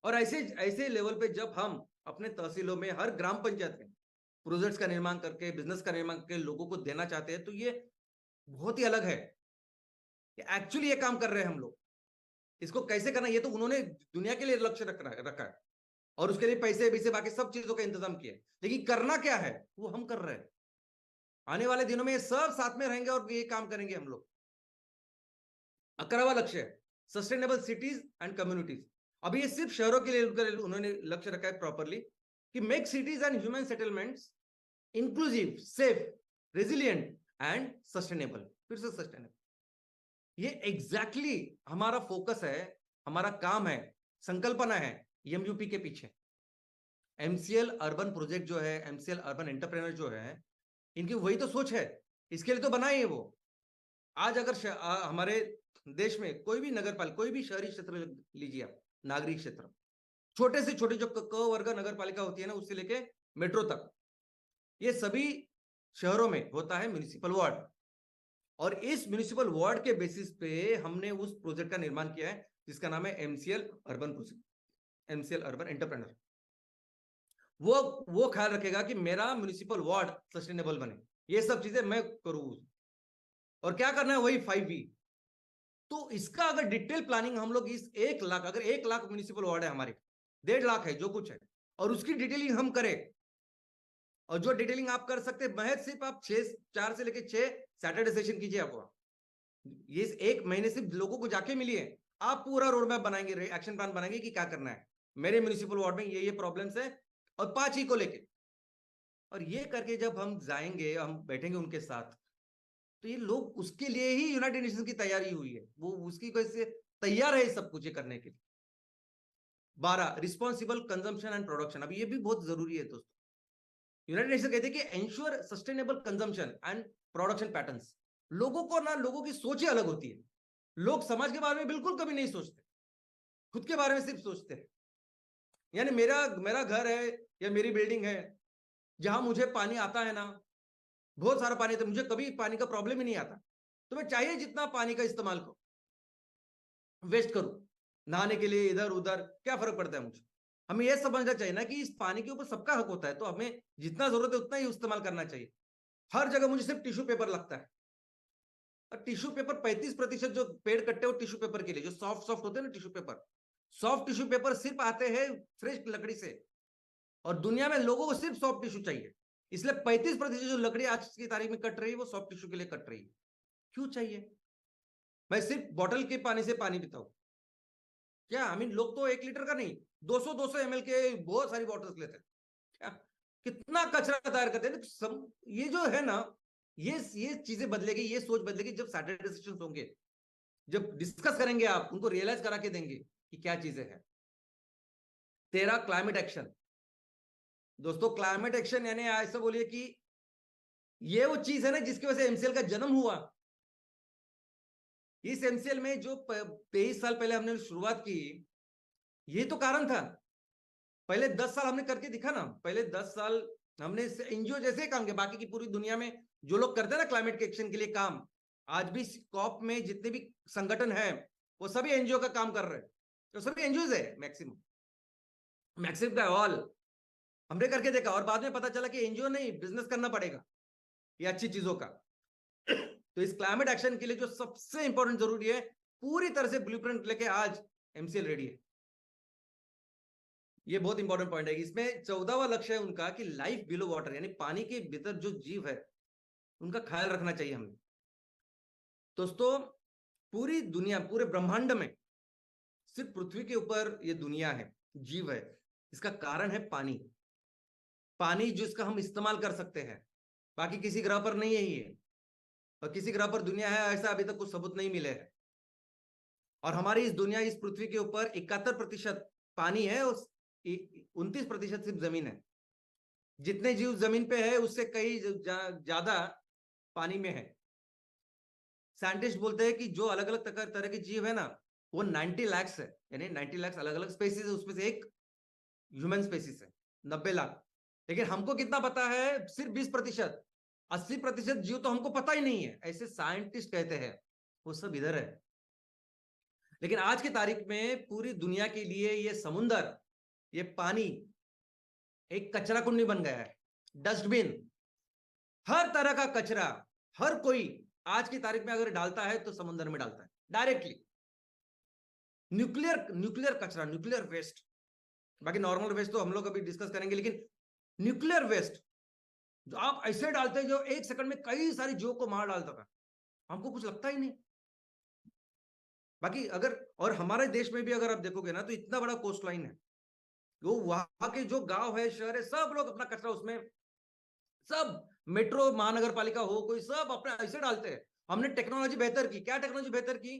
Speaker 1: और ऐसे ऐसे लेवल पे जब हम अपने तहसीलों में, हर ग्राम पंचायत में प्रोजेक्ट्स का निर्माण करके, बिजनेस का निर्माण करके लोगों को देना चाहते हैं, तो ये बहुत ही अलग है कि एक्चुअली ये काम कर रहे हैं हम लोग। इसको कैसे करना, ये तो उन्होंने दुनिया के लिए लक्ष्य रखा है और उसके लिए पैसे वैसे बाकी सब चीजों का इंतजाम किया है, लेकिन करना क्या है वो हम कर रहे हैं। आने वाले दिनों में ये सब साथ में रहेंगे और ये काम करेंगे हम लोग। 11वां लक्ष्य है सस्टेनेबल सिटीज एंड कम्युनिटीज। अभी ये सिर्फ शहरों के लिए उन्होंने लक्ष्य रखा है प्रॉपरली कि make cities and human settlements inclusive, safe, resilient and sustainable. फिर से सस्टेनेबल, ये एग्जैक्टली हमारा फोकस है, हमारा काम है, संकल्पना है एमयूपी के पीछे। एमसीएल अर्बन प्रोजेक्ट जो है, एमसीएल अर्बन एंटरप्रेन्योर जो है, इनकी वही तो सोच है, इसके लिए तो बनाए है वो। आज अगर हमारे देश में कोई भी नगर पालिका, कोई भी शहरी क्षेत्र लीजिए आप, नागरिक क्षेत्र, छोटे से छोटे जो क वर्ग नगर पालिका होती है ना, उससे लेके मेट्रो तक, ये सभी शहरों में होता है म्युनिसिपल वार्ड। और इस म्युनिसिपल वार्ड के बेसिस पे हमने उस प्रोजेक्ट का निर्माण किया है जिसका नाम है MCL urban project, MCL urban entrepreneur. वो ख्याल रखेगा कि मेरा म्युनिसिपल वार्ड सस्टेनेबल बने, ये सब चीजें मैं करूं। और क्या करना है, वही 5V। तो इसका अगर डिटेल प्लानिंग हम लोग इस 1 लाख, अगर 1 लाख म्युनिसिपल वार्ड है हमारे, 1.5 लाख है जो कुछ है, और उसकी डिटेलिंग हम करें, और जो डिटेलिंग आप कर सकते हैं महज सिर्फ आप 4 से लेकर 6 सैटरडे सेशन कीजिए। आप ये 1 महीने सिर्फ लोगों को जाके मिलिए, आप पूरा रोड मैप बनाएंगे, एक्शन प्लान बनाएंगे कि क्या करना है मेरे म्युनिसिपल वार्ड में, ये प्रॉब्लम्स है, और 5 ही को लेके। और ये करके जब हम जाएंगे, हम बैठेंगे उनके साथ, तो ये लोग, उसके लिए ही यूनाइटेड नेशंस की तैयारी हुई है, वो उसकी वजह से तैयार है सब कुछ ये करने के लिए। 12 रिस्पॉन्सिबल कंजम्पशन एंड प्रोडक्शन। अभी ये भी बहुत जरूरी है दोस्तों। यूनाइटेड नेशन कहते हैं कि ensure sustainable consumption and production patterns. लोगों को ना, लोगों की सोच ही अलग होती है। लोग समाज के बारे में बिल्कुल कभी नहीं सोचते, खुद के बारे में सिर्फ सोचते हैं। यानी मेरा मेरा घर है या मेरी बिल्डिंग है जहां मुझे पानी आता है ना, बहुत सारा पानी आता है, मुझे कभी पानी का प्रॉब्लम ही नहीं आता, तो मैं चाहिए जितना पानी का इस्तेमाल करूं, वेस्ट करूं, नहाने के लिए इधर उधर, क्या फर्क पड़ता है मुझे। हमें यह समझना चाहिए ना कि इस पानी के ऊपर सबका हक होता है, तो हमें जितना जरूरत है उतना ही इस्तेमाल करना चाहिए। हर जगह मुझे सिर्फ टिश्यू पेपर लगता है, और टिश्यू पेपर 35% जो पेड़ कट्टे वो टिश्यू पेपर के लिए, जो सॉफ्ट सॉफ्ट होते हैं ना tissue paper, soft tissue paper सिर्फ आते हैं फ्रेश लकड़ी से, और दुनिया में लोगों को सिर्फ सॉफ्ट टिश्यू चाहिए। इसलिए 35% जो लकड़ी आज की तारीख में कट रही है वो सॉफ्ट टिश्यू के लिए कट रही है। क्यों चाहिए? मैं सिर्फ बॉटल के पानी से पानी पीता हूं क्या? लोग तो 1 लीटर का नहीं, 200 ml के बहुत सारी बॉटल्स लेते हैं क्या? कितना कचरा तैयार करते हैं। ये जो है ना, ये चीजें बदलेगी, ये सोच बदलेगी जब सैटरडे सेशंस होंगे, जब डिस्कस करेंगे, आप उनको रियलाइज करा के देंगे कि क्या चीजें हैं। 13 क्लाइमेट एक्शन। दोस्तों क्लाइमेट एक्शन यानी ऐसा बोलिए कि ये वो चीज है ना जिसकी वजह से एमसीएल का जन्म हुआ। इस एमसीएल में जो 23 साल पहले हमने शुरुआत की, ये तो कारण था। पहले 10 साल हमने करके दिखा ना, पहले 10 साल हमने एनजीओ जैसे काम किया। बाकी की पूरी दुनिया में जो लोग करते हैं ना क्लाइमेट के एक्शन के लिए काम, आज भी कॉप में जितने भी संगठन है वो सभी एनजीओ का काम कर रहे हैं, तो सभी एनजीओ है मैक्सिमम का ऑल हमने करके देखा, और बाद में पता चला कि एनजीओ नहीं, बिजनेस करना पड़ेगा ये अच्छी चीजों का। तो इस क्लाइमेट एक्शन के लिए जो सबसे इंपॉर्टेंट जरूरी है, पूरी तरह से ब्लूप्रिंट लेके आज एमसीएल रेडी है। ये बहुत इंपॉर्टेंट पॉइंट है। इसमें 14वां लक्ष्य है उनका कि लाइफ बिलो वाटर, यानी पानी के भीतर जो जीव है उनका ख्याल रखना चाहिए हमें। दोस्तों पूरी दुनिया, पूरे ब्रह्मांड में सिर्फ पृथ्वी के ऊपर ये दुनिया है, जीव है, इसका कारण है पानी। पानी जिसका हम इस्तेमाल कर सकते हैं, बाकी किसी ग्रह पर नहीं है ये, और किसी ग्रह पर दुनिया है ऐसा अभी तक कुछ सबूत नहीं मिले हैं। और हमारी इस दुनिया, इस पृथ्वी के ऊपर 71% पानी है, उस 29% सिर्फ जमीन है। जितने जीव जमीन पे है उससे कई ज्यादा पानी में है। साइंटिस्ट बोलते हैं कि जो अलग अलग तरह के जीव है ना, वो 90 लाख है, यानी 90 लाख अलग अलग स्पेसीज है, उसमें से एक ह्यूमन स्पेसीज है 90 लाख। लेकिन हमको कितना पता है? सिर्फ 20%। 80% जीव तो हमको पता ही नहीं है, ऐसे साइंटिस्ट कहते हैं। वो सब इधर है। लेकिन आज की तारीख में पूरी दुनिया के लिए ये समुंदर, ये पानी एक कचरा कुंडी बन गया है, डस्टबिन। हर तरह का कचरा हर कोई आज की तारीख में अगर डालता है तो समुद्र में डालता है डायरेक्टली। न्यूक्लियर कचरा, न्यूक्लियर वेस्ट, बाकी नॉर्मल वेस्ट तो हम लोग अभी डिस्कस करेंगे, लेकिन न्यूक्लियर वेस्ट जो आप ऐसे डालते हैं जो एक सेकंड में कई सारी जीवों को मार डालता था, हमको कुछ लगता ही नहीं। बाकी अगर और हमारे देश में भी अगर आप देखोगे ना तो इतना बड़ा कोस्ट लाइन है, वो वहां के जो गांव है, शहर है, सब लोग अपना कचरा उसमें, सब मेट्रो महानगर पालिका हो कोई, सब अपने ऐसे डालते हैं। हमने टेक्नोलॉजी बेहतर की, क्या टेक्नोलॉजी बेहतर की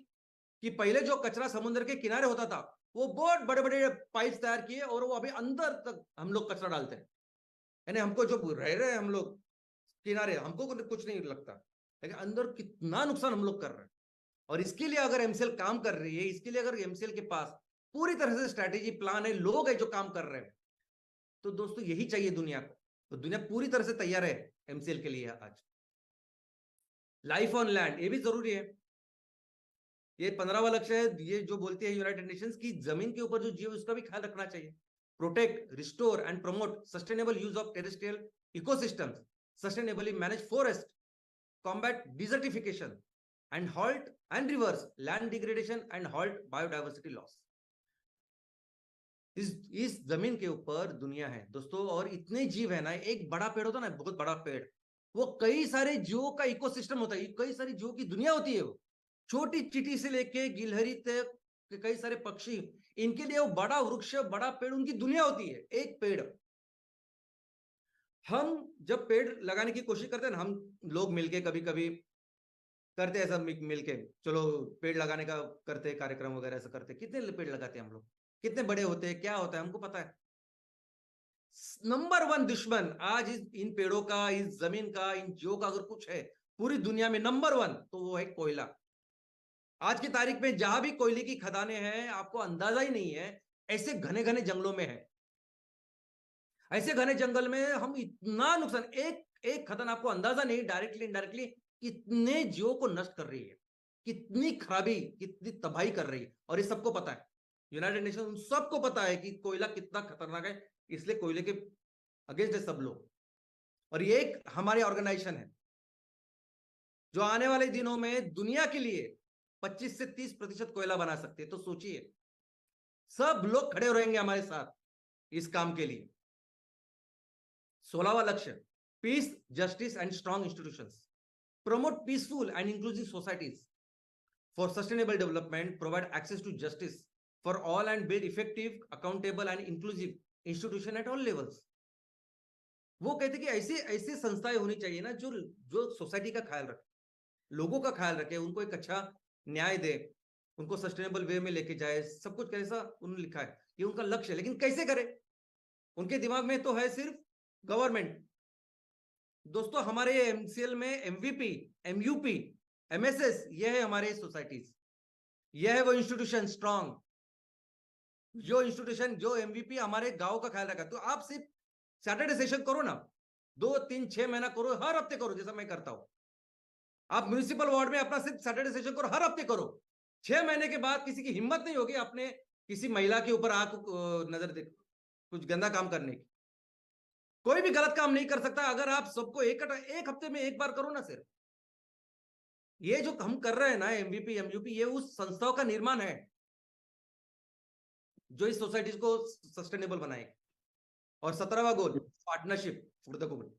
Speaker 1: कि पहले जो कचरा समुद्र के किनारे होता था वो बहुत बड़े बड़े पाइप तैयार किए और वो अभी अंदर तक हम लोग कचरा डालते हैं। यानी हमको जो रह रहे हैं हम लोग किनारे, हमको कुछ नहीं लगता, लेकिन अंदर कितना नुकसान हम लोग कर रहे हैं। और इसके लिए अगर एमसीएल काम कर रही है, इसके लिए अगर एमसीएल के पास पूरी तरह से स्ट्रैटेजी प्लान है, लोग है जो काम कर रहे हैं, तो दोस्तों यही चाहिए दुनिया को। तो दुनिया पूरी तरह से तैयार है एमसीएल के लिए। आज लाइफ ऑन लैंड, ये भी जरूरी है। ये 15वां लक्ष्य है, ये जो बोलती है यूनाइटेड नेशंस की जमीन के ऊपर जो जीव उसका भी ख्याल रखना चाहिए। Protect, restore and promote sustainable use of terrestrial ecosystems, sustainably manage forest, combat desertification and halt and reverse land degradation and halt biodiversity loss। इस जमीन के ऊपर दुनिया है दोस्तों, और इतने जीव है ना, एक बड़ा पेड़ होता है ना, बहुत बड़ा पेड़, वो कई सारे जीवों का इकोसिस्टम होता है, कई सारी जीवों की दुनिया होती है। वो छोटी चींटी से लेके गिलहरी तक कई सारे पक्षी, इनके लिए वो बड़ा वृक्ष, बड़ा पेड़ उनकी दुनिया होती है। एक पेड़, हम जब पेड़ लगाने की कोशिश करते हैं ना, हम लोग मिलके कभी कभी करते हैं, सब मिलके चलो पेड़ लगाने का करते कार्यक्रम वगैरह ऐसा करते। कितने पेड़ लगाते हैं हम लोग, कितने बड़े होते हैं, क्या होता है हमको पता है। नंबर 1 दुश्मन आज इन पेड़ों का, इस जमीन का, इन जीवों का अगर कुछ है पूरी दुनिया में नंबर 1, तो वो है कोयला। आज की तारीख में जहां भी कोयले की खदानें हैं, आपको अंदाजा ही नहीं है, ऐसे घने घने जंगलों में है। ऐसे घने जंगल में हम इतना नुकसान, एक एक खदान आपको अंदाजा नहीं, डायरेक्टली इनडायरेक्टली कितने जीवों को नष्ट कर रही है, कितनी खराबी, कितनी तबाही कर रही है। और ये सबको पता है, यूनाइटेड नेशन उन सबको पता है कि कोयला कितना खतरनाक है, इसलिए कोयले के अगेंस्ट है सब लोग। और ये एक हमारी ऑर्गेनाइजेशन है जो आने वाले दिनों में दुनिया के लिए 25 से 30% कोयला बना सकते हैं। तो सोचिए, सब लोग खड़े रहेंगे हमारे साथ इस काम के लिए। 16वां लक्ष्य, peace, justice and strong institutions, promote peaceful and inclusive societies for sustainable development, provide access to justice for all and build effective, accountable and inclusive institution at all levels। वो कहते कि ऐसी ऐसी संस्थाएं होनी चाहिए ना जो जो सोसाइटी का ख्याल रखे, लोगों का ख्याल रखे, उनको एक अच्छा न्याय दे, उनको सस्टेनेबल वे में लेके जाए। सब कुछ कैसा उन्होंने लिखा है, ये उनका लक्ष्य है, लेकिन कैसे करे, उनके दिमाग में तो है सिर्फ गवर्नमेंट। दोस्तों हमारे एमसीएल में एमवीपी, एमयूपी, एमएसएस, यह है हमारे सोसाइटीज, यह है वो इंस्टीट्यूशन स्ट्रांग, जो इंस्टीट्यूशन, जो एमवीपी हमारे गांव का ख्याल रखा। तो आप सिर्फ सैटरडे सेशन करो ना, 2, 3, 6 महीना करो, हर हफ्ते करो, जैसा मैं करता हूं। आप म्यूनिसिपल वार्ड में अपना सिर्फ सैटरडे सेशन करो, हर हफ्ते करो। 6 महीने के बाद किसी की हिम्मत नहीं होगी अपने किसी महिला के ऊपर आंख नजर दे कुछ गंदा काम करने की। कोई भी गलत काम नहीं कर सकता अगर आप सबको एक हफ्ते में एक बार करो ना। सिर्फ ये जो हम कर रहे हैं ना, एमवीपी, एमयूपी, ये उस संस्थाओं का निर्माण है जो इस सोसाइटीज को सस्टेनेबल बनाएगी। और 17वां गोल, partnership for the good,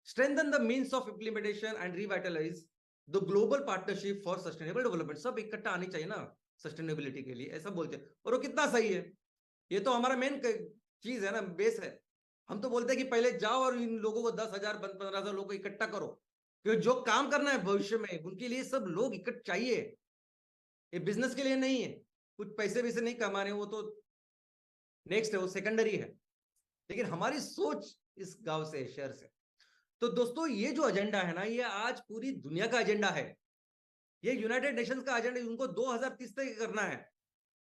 Speaker 1: strengthen the means of implementation and revitalise the global partnership for sustainable development. सब इकट्ठा आनी चाहिए ना सस्टेनेबिलिटी के लिए, ऐसा बोलते हैं। और वो कितना सही है, ये तो हमारा मेन चीज है ना, बेस है। हम तो बोलते हैं कि पहले जाओ और इन लोगों को 10,000 15,000 लोगों को इकट्ठा करो, क्योंकि जो काम करना है भविष्य में उनके लिए सब लोग इकट्ठा चाहिए। ये बिजनेस के लिए नहीं है, कुछ पैसे वैसे नहीं कमा रहे, वो तो नेक्स्ट है, वो सेकेंडरी है। लेकिन हमारी सोच इस गांव से, शहर से। तो दोस्तों ये जो एजेंडा है ना, ये आज पूरी दुनिया का एजेंडा है, ये यूनाइटेड नेशंस का एजेंडा, उनको 2030 तक करना है।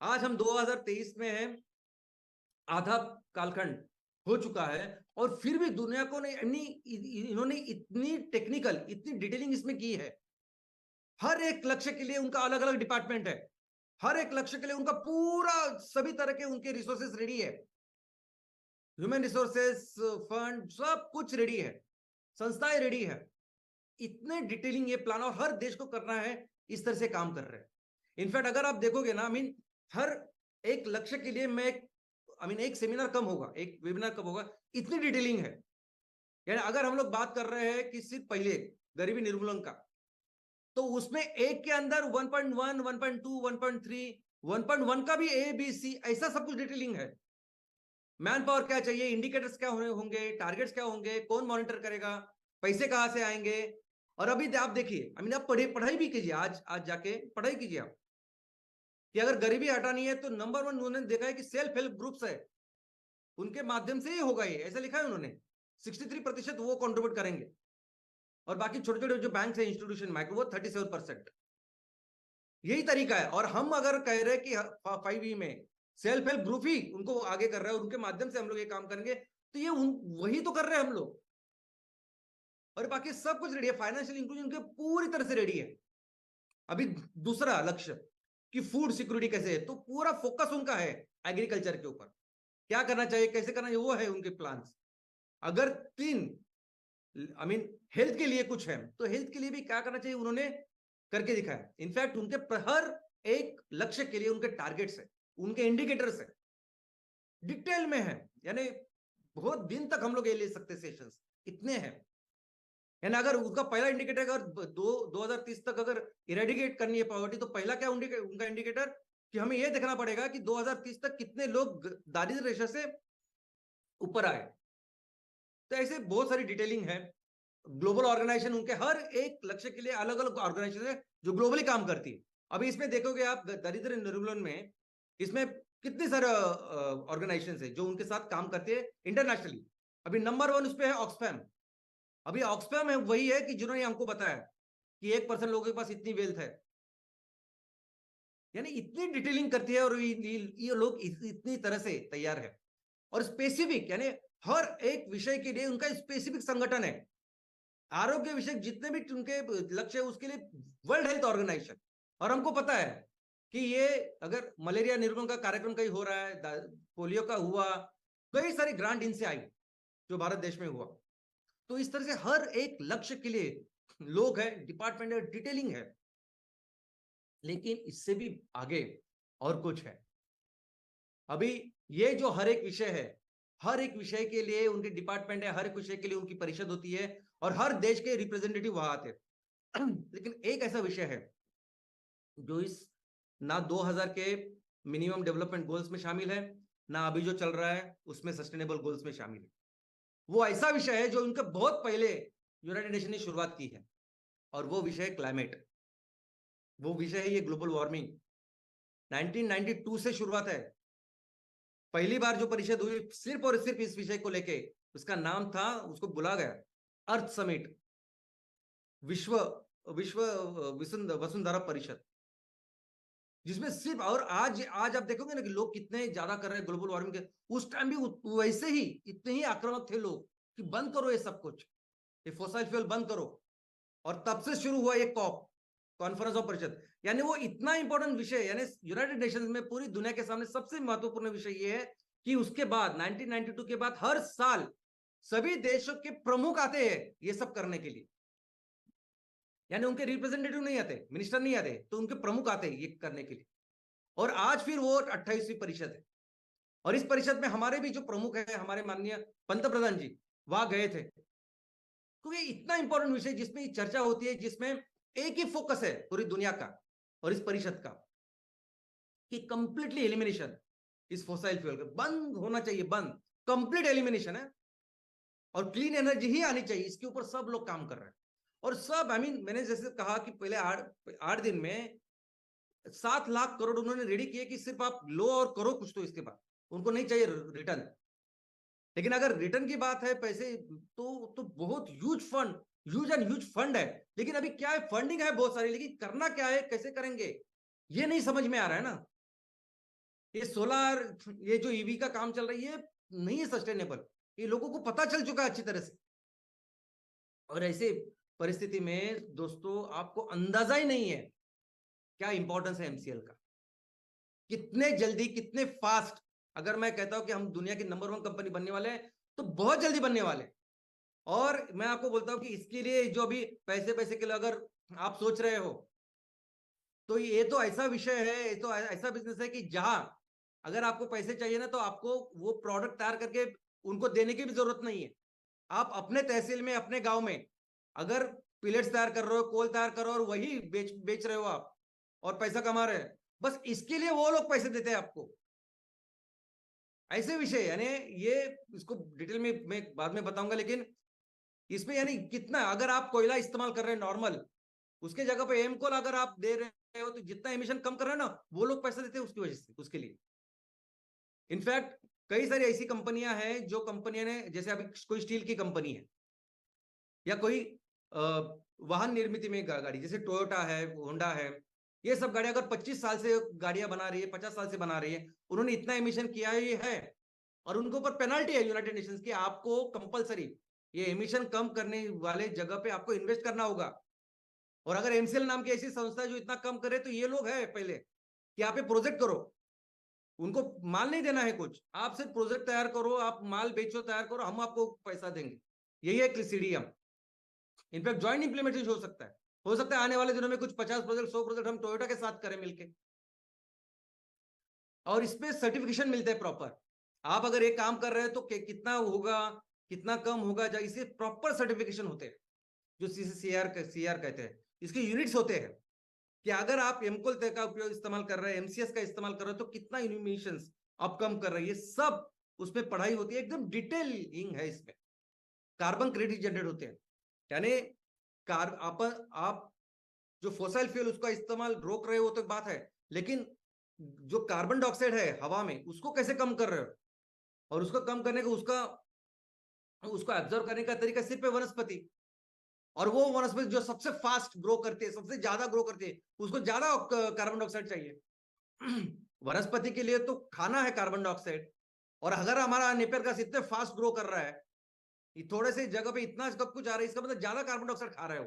Speaker 1: आज हम 2023 में हैं, आधा कालखंड हो चुका है, और फिर भी दुनिया को इन्होंने इतनी टेक्निकल, इतनी डिटेलिंग इसमें की है। हर एक लक्ष्य के लिए उनका अलग अलग डिपार्टमेंट है, हर एक लक्ष्य के लिए उनका पूरा सभी तरह के उनके रिसोर्सेस रेडी है, ह्यूमन रिसोर्सेस, फंड, सब कुछ रेडी है, संस्थाएं रेडी है। इतने डिटेलिंग ये प्लान, और हर देश को करना है, इस तरह से काम कर रहे हैं। इनफैक्ट अगर आप देखोगे ना, हर एक लक्ष्य के लिए मैं एक सेमिनार कम होगा, एक वेबिनार कम होगा, इतनी डिटेलिंग है। यानी अगर हम लोग बात कर रहे हैं कि सिर्फ पहले गरीबी निर्मूलन का, तो उसमें एक के अंदर 1.1, 1.2, 1.3, 1.1 का भी ए बी सी ऐसा सब कुछ डिटेलिंग है। मैन पावर क्या चाहिए, इंडिकेटर्स क्या होंगे, टारगेट्स क्या होंगे, कौन मॉनिटर करेगा, पैसे कहां से आएंगे। और अभी आप देखिए, आप पढ़ाई भी कीजिए, आज जाके पढ़ाई कीजिए आप, कि अगर गरीबी हटानी है तो नंबर 1 उन्होंने देखा है कि सेल्फ हेल्प ग्रुप्स है, उनके माध्यम से ही होगा, ये ऐसा लिखा है उन्होंने। 63% वो कंट्रीब्यूट करेंगे, और बाकी छोटे छोटे जो बैंक है, इंस्टीट्यूशन, माइक्रो, वो 37%। यही तरीका है। और हम अगर कह रहे हैं कि 5E में सेल्फ हेल्प ग्रुप ही उनको आगे कर रहा है, उनके माध्यम से हम लोग ये काम करेंगे, तो ये वही तो कर रहे हैं हम लोग। और बाकी सब कुछ रेडी है, फाइनेंशियल इंक्लूजन के पूरी तरह से रेडी है। अभी दूसरा लक्ष्य कि फूड सिक्योरिटी कैसे है, तो पूरा फोकस उनका है एग्रीकल्चर के ऊपर, क्या करना चाहिए, कैसे करना चाहिए, वो है उनके प्लान्स। अगर 3 हेल्थ के लिए कुछ है, तो हेल्थ के लिए भी क्या करना चाहिए उन्होंने करके दिखाया। इनफैक्ट उनके हर एक लक्ष्य के लिए उनके टारगेट्स है, उनके इंडिकेटर्स है, डिटेल में है। यानी बहुत दिन तक हम लोग ये ले सकते सेशंस, इतने हैं। यानी अगर उसका पहला इंडिकेटर अगर 2030 तक अगर इरेडिकेट करनी है पॉवर्टी, तो पहला क्या उनका इंडिकेटर, कि हमें यह देखना पड़ेगा कि 2030 तक कितने लोग दारिद्र्य रेखा से ऊपर आए। तो ऐसे बहुत सारी डिटेलिंग है। ग्लोबल ऑर्गेनाइजेशन उनके हर एक लक्ष्य के लिए अलग अलग ऑर्गेनाइजेशन है जो ग्लोबली काम करती है। अभी इसमें देखोगे आप दरिद्र निर्मूलन में, इसमें कितने सारे ऑर्गेनाइजेशन है जो उनके साथ काम करते हैं इंटरनेशनली। अभी नंबर 1 उस पर है ऑक्सफैम। अभी ऑक्सफैम है वही है कि जिन्होंने हमको बताया कि 1% लोगों के पास इतनी वेल्थ है। यानी इतनी डिटेलिंग करती है, और ये लोग इतनी तरह से तैयार है। और स्पेसिफिक, यानी हर एक विषय के लिए उनका स्पेसिफिक संगठन है। आरोग्य विषय जितने भी उनके लक्ष्य है, उसके लिए वर्ल्ड हेल्थ ऑर्गेनाइजेशन। और हमको पता है कि ये अगर मलेरिया निर्मूलन का कार्यक्रम कहीं हो रहा है, पोलियो का हुआ, कई सारी ग्रांट इनसे आई जो भारत देश में हुआ। तो इस तरह से हर एक लक्ष्य के लिए लोग हैं, डिपार्टमेंट है, डिटेलिंग है। लेकिन इससे भी आगे और कुछ है। अभी ये जो हर एक विषय है, हर एक विषय के लिए उनके डिपार्टमेंट है, हर एक विषय के लिए उनकी परिषद होती है, और हर देश के रिप्रेजेंटेटिव वहां आते हैं। लेकिन एक ऐसा विषय है जो इस ना 2000 के मिनिमम डेवलपमेंट गोल्स में शामिल है, ना अभी जो चल रहा है उसमें सस्टेनेबल गोल्स में शामिल है। वो ऐसा विषय है जो उनके बहुत पहले यूनाइटेड नेशन ने शुरुआत की है, और वो विषय है क्लाइमेट। वो विषय है ये ग्लोबल वार्मिंग। 1992 से शुरुआत है। पहली बार जो परिषद हुई सिर्फ और सिर्फ इस विषय को लेके, उसका नाम था, उसको बुला गया अर्थ समिट, विश्व विश्व वसुंधरा परिषद, जिसमें सिर्फ, और आज आज आप देखोगे ना कि लोग कितने ज्यादा कर रहे हैं ग्लोबल वार्मिंग के। उस टाइम भी वैसे ही इतने ही आक्रामक थे लोग कि बंद करो ये सब कुछ, ये फॉसिल फ्यूल बंद करो। और तब से शुरू हुआ ये कॉप, कॉन्फ्रेंस ऑफ परिषद। यानी वो इतना इंपॉर्टेंट विषय, यानी यूनाइटेड नेशंस में पूरी दुनिया के सामने सबसे महत्वपूर्ण विषय ये है कि उसके बाद 1992 के बाद हर साल सभी देशों के प्रमुख आते हैं ये सब करने के लिए। यानी उनके रिप्रेजेंटेटिव नहीं आते, मिनिस्टर नहीं आते, तो उनके प्रमुख आते हैं ये करने के लिए। और आज फिर वो 28वीं परिषद है, और इस परिषद में हमारे भी जो प्रमुख है, हमारे माननीय पंत प्रधान जी वहां गए थे। क्योंकि इतना इंपॉर्टेंट विषय जिसमें चर्चा होती है, जिसमें एक ही फोकस है पूरी दुनिया का और इस परिषद का, कि कंप्लीटली एलिमिनेशन इस फॉसिल फ्यूल का बंद होना चाहिए, बंद, कंप्लीट एलिमिनेशन है। और क्लीन एनर्जी ही आनी चाहिए, इसके ऊपर सब लोग काम कर रहे हैं। और सब मैंने जैसे कहा कि पहले 8 दिन में 7 लाख करोड़ उन्होंने रेडी किए कि सिर्फ आप लो और करो कुछ, तो इसके बाद उनको नहीं चाहिए रिटर्न। लेकिन अगर रिटर्न की बात है पैसे, तो बहुत ह्यूज एंड ह्यूज फंड है। लेकिन अभी क्या है, फंडिंग है बहुत सारी, लेकिन करना क्या है, कैसे करेंगे, ये नहीं समझ में आ रहा है ना। ये सोलर, ये जो ईवी का काम चल रहा है, ये नहीं है सस्टेनेबल, ये लोगों को पता चल चुका है अच्छी तरह से। और ऐसे परिस्थिति में दोस्तों आपको अंदाजा ही नहीं है क्या इंपॉर्टेंस है एमसीएल का। कितने जल्दी, कितने फास्ट। अगर मैं कहता हूं कि हम दुनिया की नंबर 1 कंपनी बनने वाले हैं, तो बहुत जल्दी बनने वाले हैं। और मैं आपको बोलता हूं कि इसके लिए जो अभी पैसे पैसे के लिए अगर आप सोच रहे हो, तो ये तो ऐसा विषय है, ये तो ऐसा बिजनेस है कि जहां अगर आपको पैसे चाहिए ना, तो आपको वो प्रोडक्ट तैयार करके उनको देने की भी जरूरत नहीं है। आप अपने तहसील में, अपने गांव में अगर पिलेट्स तैयार कर रहे हो, कोल तैयार कर रहे हो और वही बेच बेच रहे हो आप और पैसा कमा रहे हैं, बस इसके लिए वो लोग पैसे देते हैं आपको। ऐसे विषय यानी ये, इसको डिटेल में मैं बाद में बताऊंगा, लेकिन इसमें यानी कितना अगर आप कोयला इस्तेमाल कर रहे हैं नॉर्मल, उसके जगह पे एमकोल अगर आप दे रहे हो, तो जितना एमिशन कम कर रहे हैं ना, वो लोग पैसा देते हैं उसकी वजह से, उसके लिए। इनफैक्ट कई सारी ऐसी कंपनियां हैं जो कंपनियां ने, जैसे अभी कोई स्टील की कंपनी है या कोई वाहन निर्मित में गाड़ी, जैसे टोयोटा है, होंडा है, ये सब गाड़ियां अगर 25 साल से गाड़ियां बना रही है, 50 साल से बना रही है, उन्होंने इतना एमिशन किया है और उनके ऊपर पेनल्टी है यूनाइटेड नेशंस की, आपको कंपलसरी ये एमिशन कम करने वाले जगह पे आपको इन्वेस्ट करना होगा। और अगर एमसीएल नाम की ऐसी संस्था है जो इतना कम करे, तो ये लोग है पहले कि आप ये प्रोजेक्ट करो, उनको माल नहीं देना है कुछ, आप सिर्फ प्रोजेक्ट तैयार करो, आप माल बेचो, तैयार करो, हम आपको पैसा देंगे। यही है सीडीएम। इनफैक्ट ज्वाइंट इंप्लीमेंटेशन हो सकता है आने वाले दिनों में कुछ 50 प्रोजेक्ट, 100 प्रोजेक्ट हम टोयोटा के साथ करें मिलके, और इसपे सर्टिफिकेशन मिलते हैं प्रॉपर। आप अगर एक काम कर रहे हैं तो कितना होगा, कितना कम होगा, इसे प्रॉपर सर्टिफिकेशन होते हैं, जो सीआर कहते हैं। इसके यूनिट्स होते हैं कि अगर आप एमकोल का उपयोग इस्तेमाल कर रहे हैं, एमसीएस का इस्तेमाल कर रहे हैं, तो कितना इमिशंस आप कम कर रहे हैं, ये सब उसमें पढ़ाई होती है, एकदम डिटेलिंग है इसमें। कार्बन क्रेडिट जनरेट होते हैं, यानी आप जो फोसाइल फ्यूल उसका इस्तेमाल रोक रहे हो तो बात है, लेकिन जो कार्बन डाइऑक्साइड है हवा में, उसको कैसे कम कर रहे हो, और उसको कम करने का उसको एब्जॉर्व करने का तरीका सिर्फ है वनस्पति। और वो वनस्पति जो सबसे फास्ट ग्रो करती है, सबसे ज्यादा ग्रो करती है, उसको ज्यादा कार्बन डाइऑक्साइड चाहिए। वनस्पति के लिए तो खाना है कार्बन डाइऑक्साइड, और अगर हमारा नेपियर घास इतने फास्ट ग्रो कर रहा है, थोड़े से जगह पे इतना सब कुछ आ रहा है, इसका मतलब ज्यादा कार्बन डाइऑक्साइड खा रहे हो।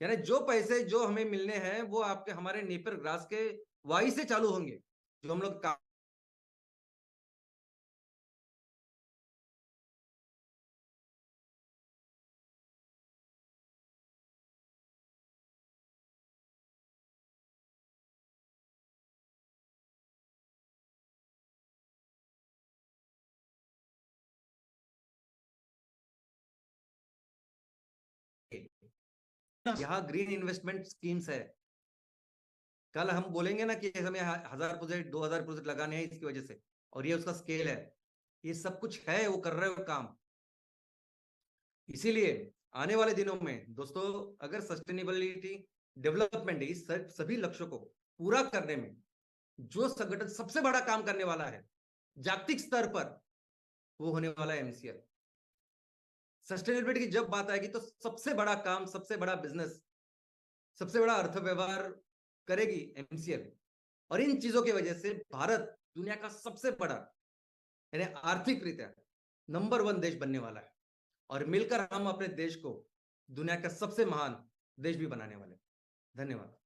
Speaker 1: यानी जो पैसे जो हमें मिलने हैं वो आपके हमारे नेपियर ग्रास के वाई से चालू होंगे, जो हम लोग यहाँ ग्रीन इन्वेस्टमेंट स्कीम्स है। कल हम बोलेंगे ना कि हमें 1000 प्रोजेक्ट, 2000 प्रोजेक्ट लगाने हैं इसकी वजह से, और ये उसका स्केल है, ये सब कुछ है, वो कर रहे हो काम। इसीलिए आने वाले दिनों में दोस्तों, अगर सस्टेनेबिलिटी डेवलपमेंट, इस सभी लक्ष्यों को पूरा करने में जो संगठन सबसे बड़ा काम करने वाला है जागतिक स्तर पर, वो होने वाला है एमसीएल। सस्टेनेबिलिटी की जब बात आएगी, तो सबसे बड़ा काम, सबसे बड़ा बिजनेस, सबसे बड़ा अर्थव्यवहार करेगी एमसीएल। और इन चीजों की वजह से भारत दुनिया का सबसे बड़ा, यानी आर्थिक रीत्या नंबर 1 देश बनने वाला है, और मिलकर हम अपने देश को दुनिया का सबसे महान देश भी बनाने वाले हैं। धन्यवाद।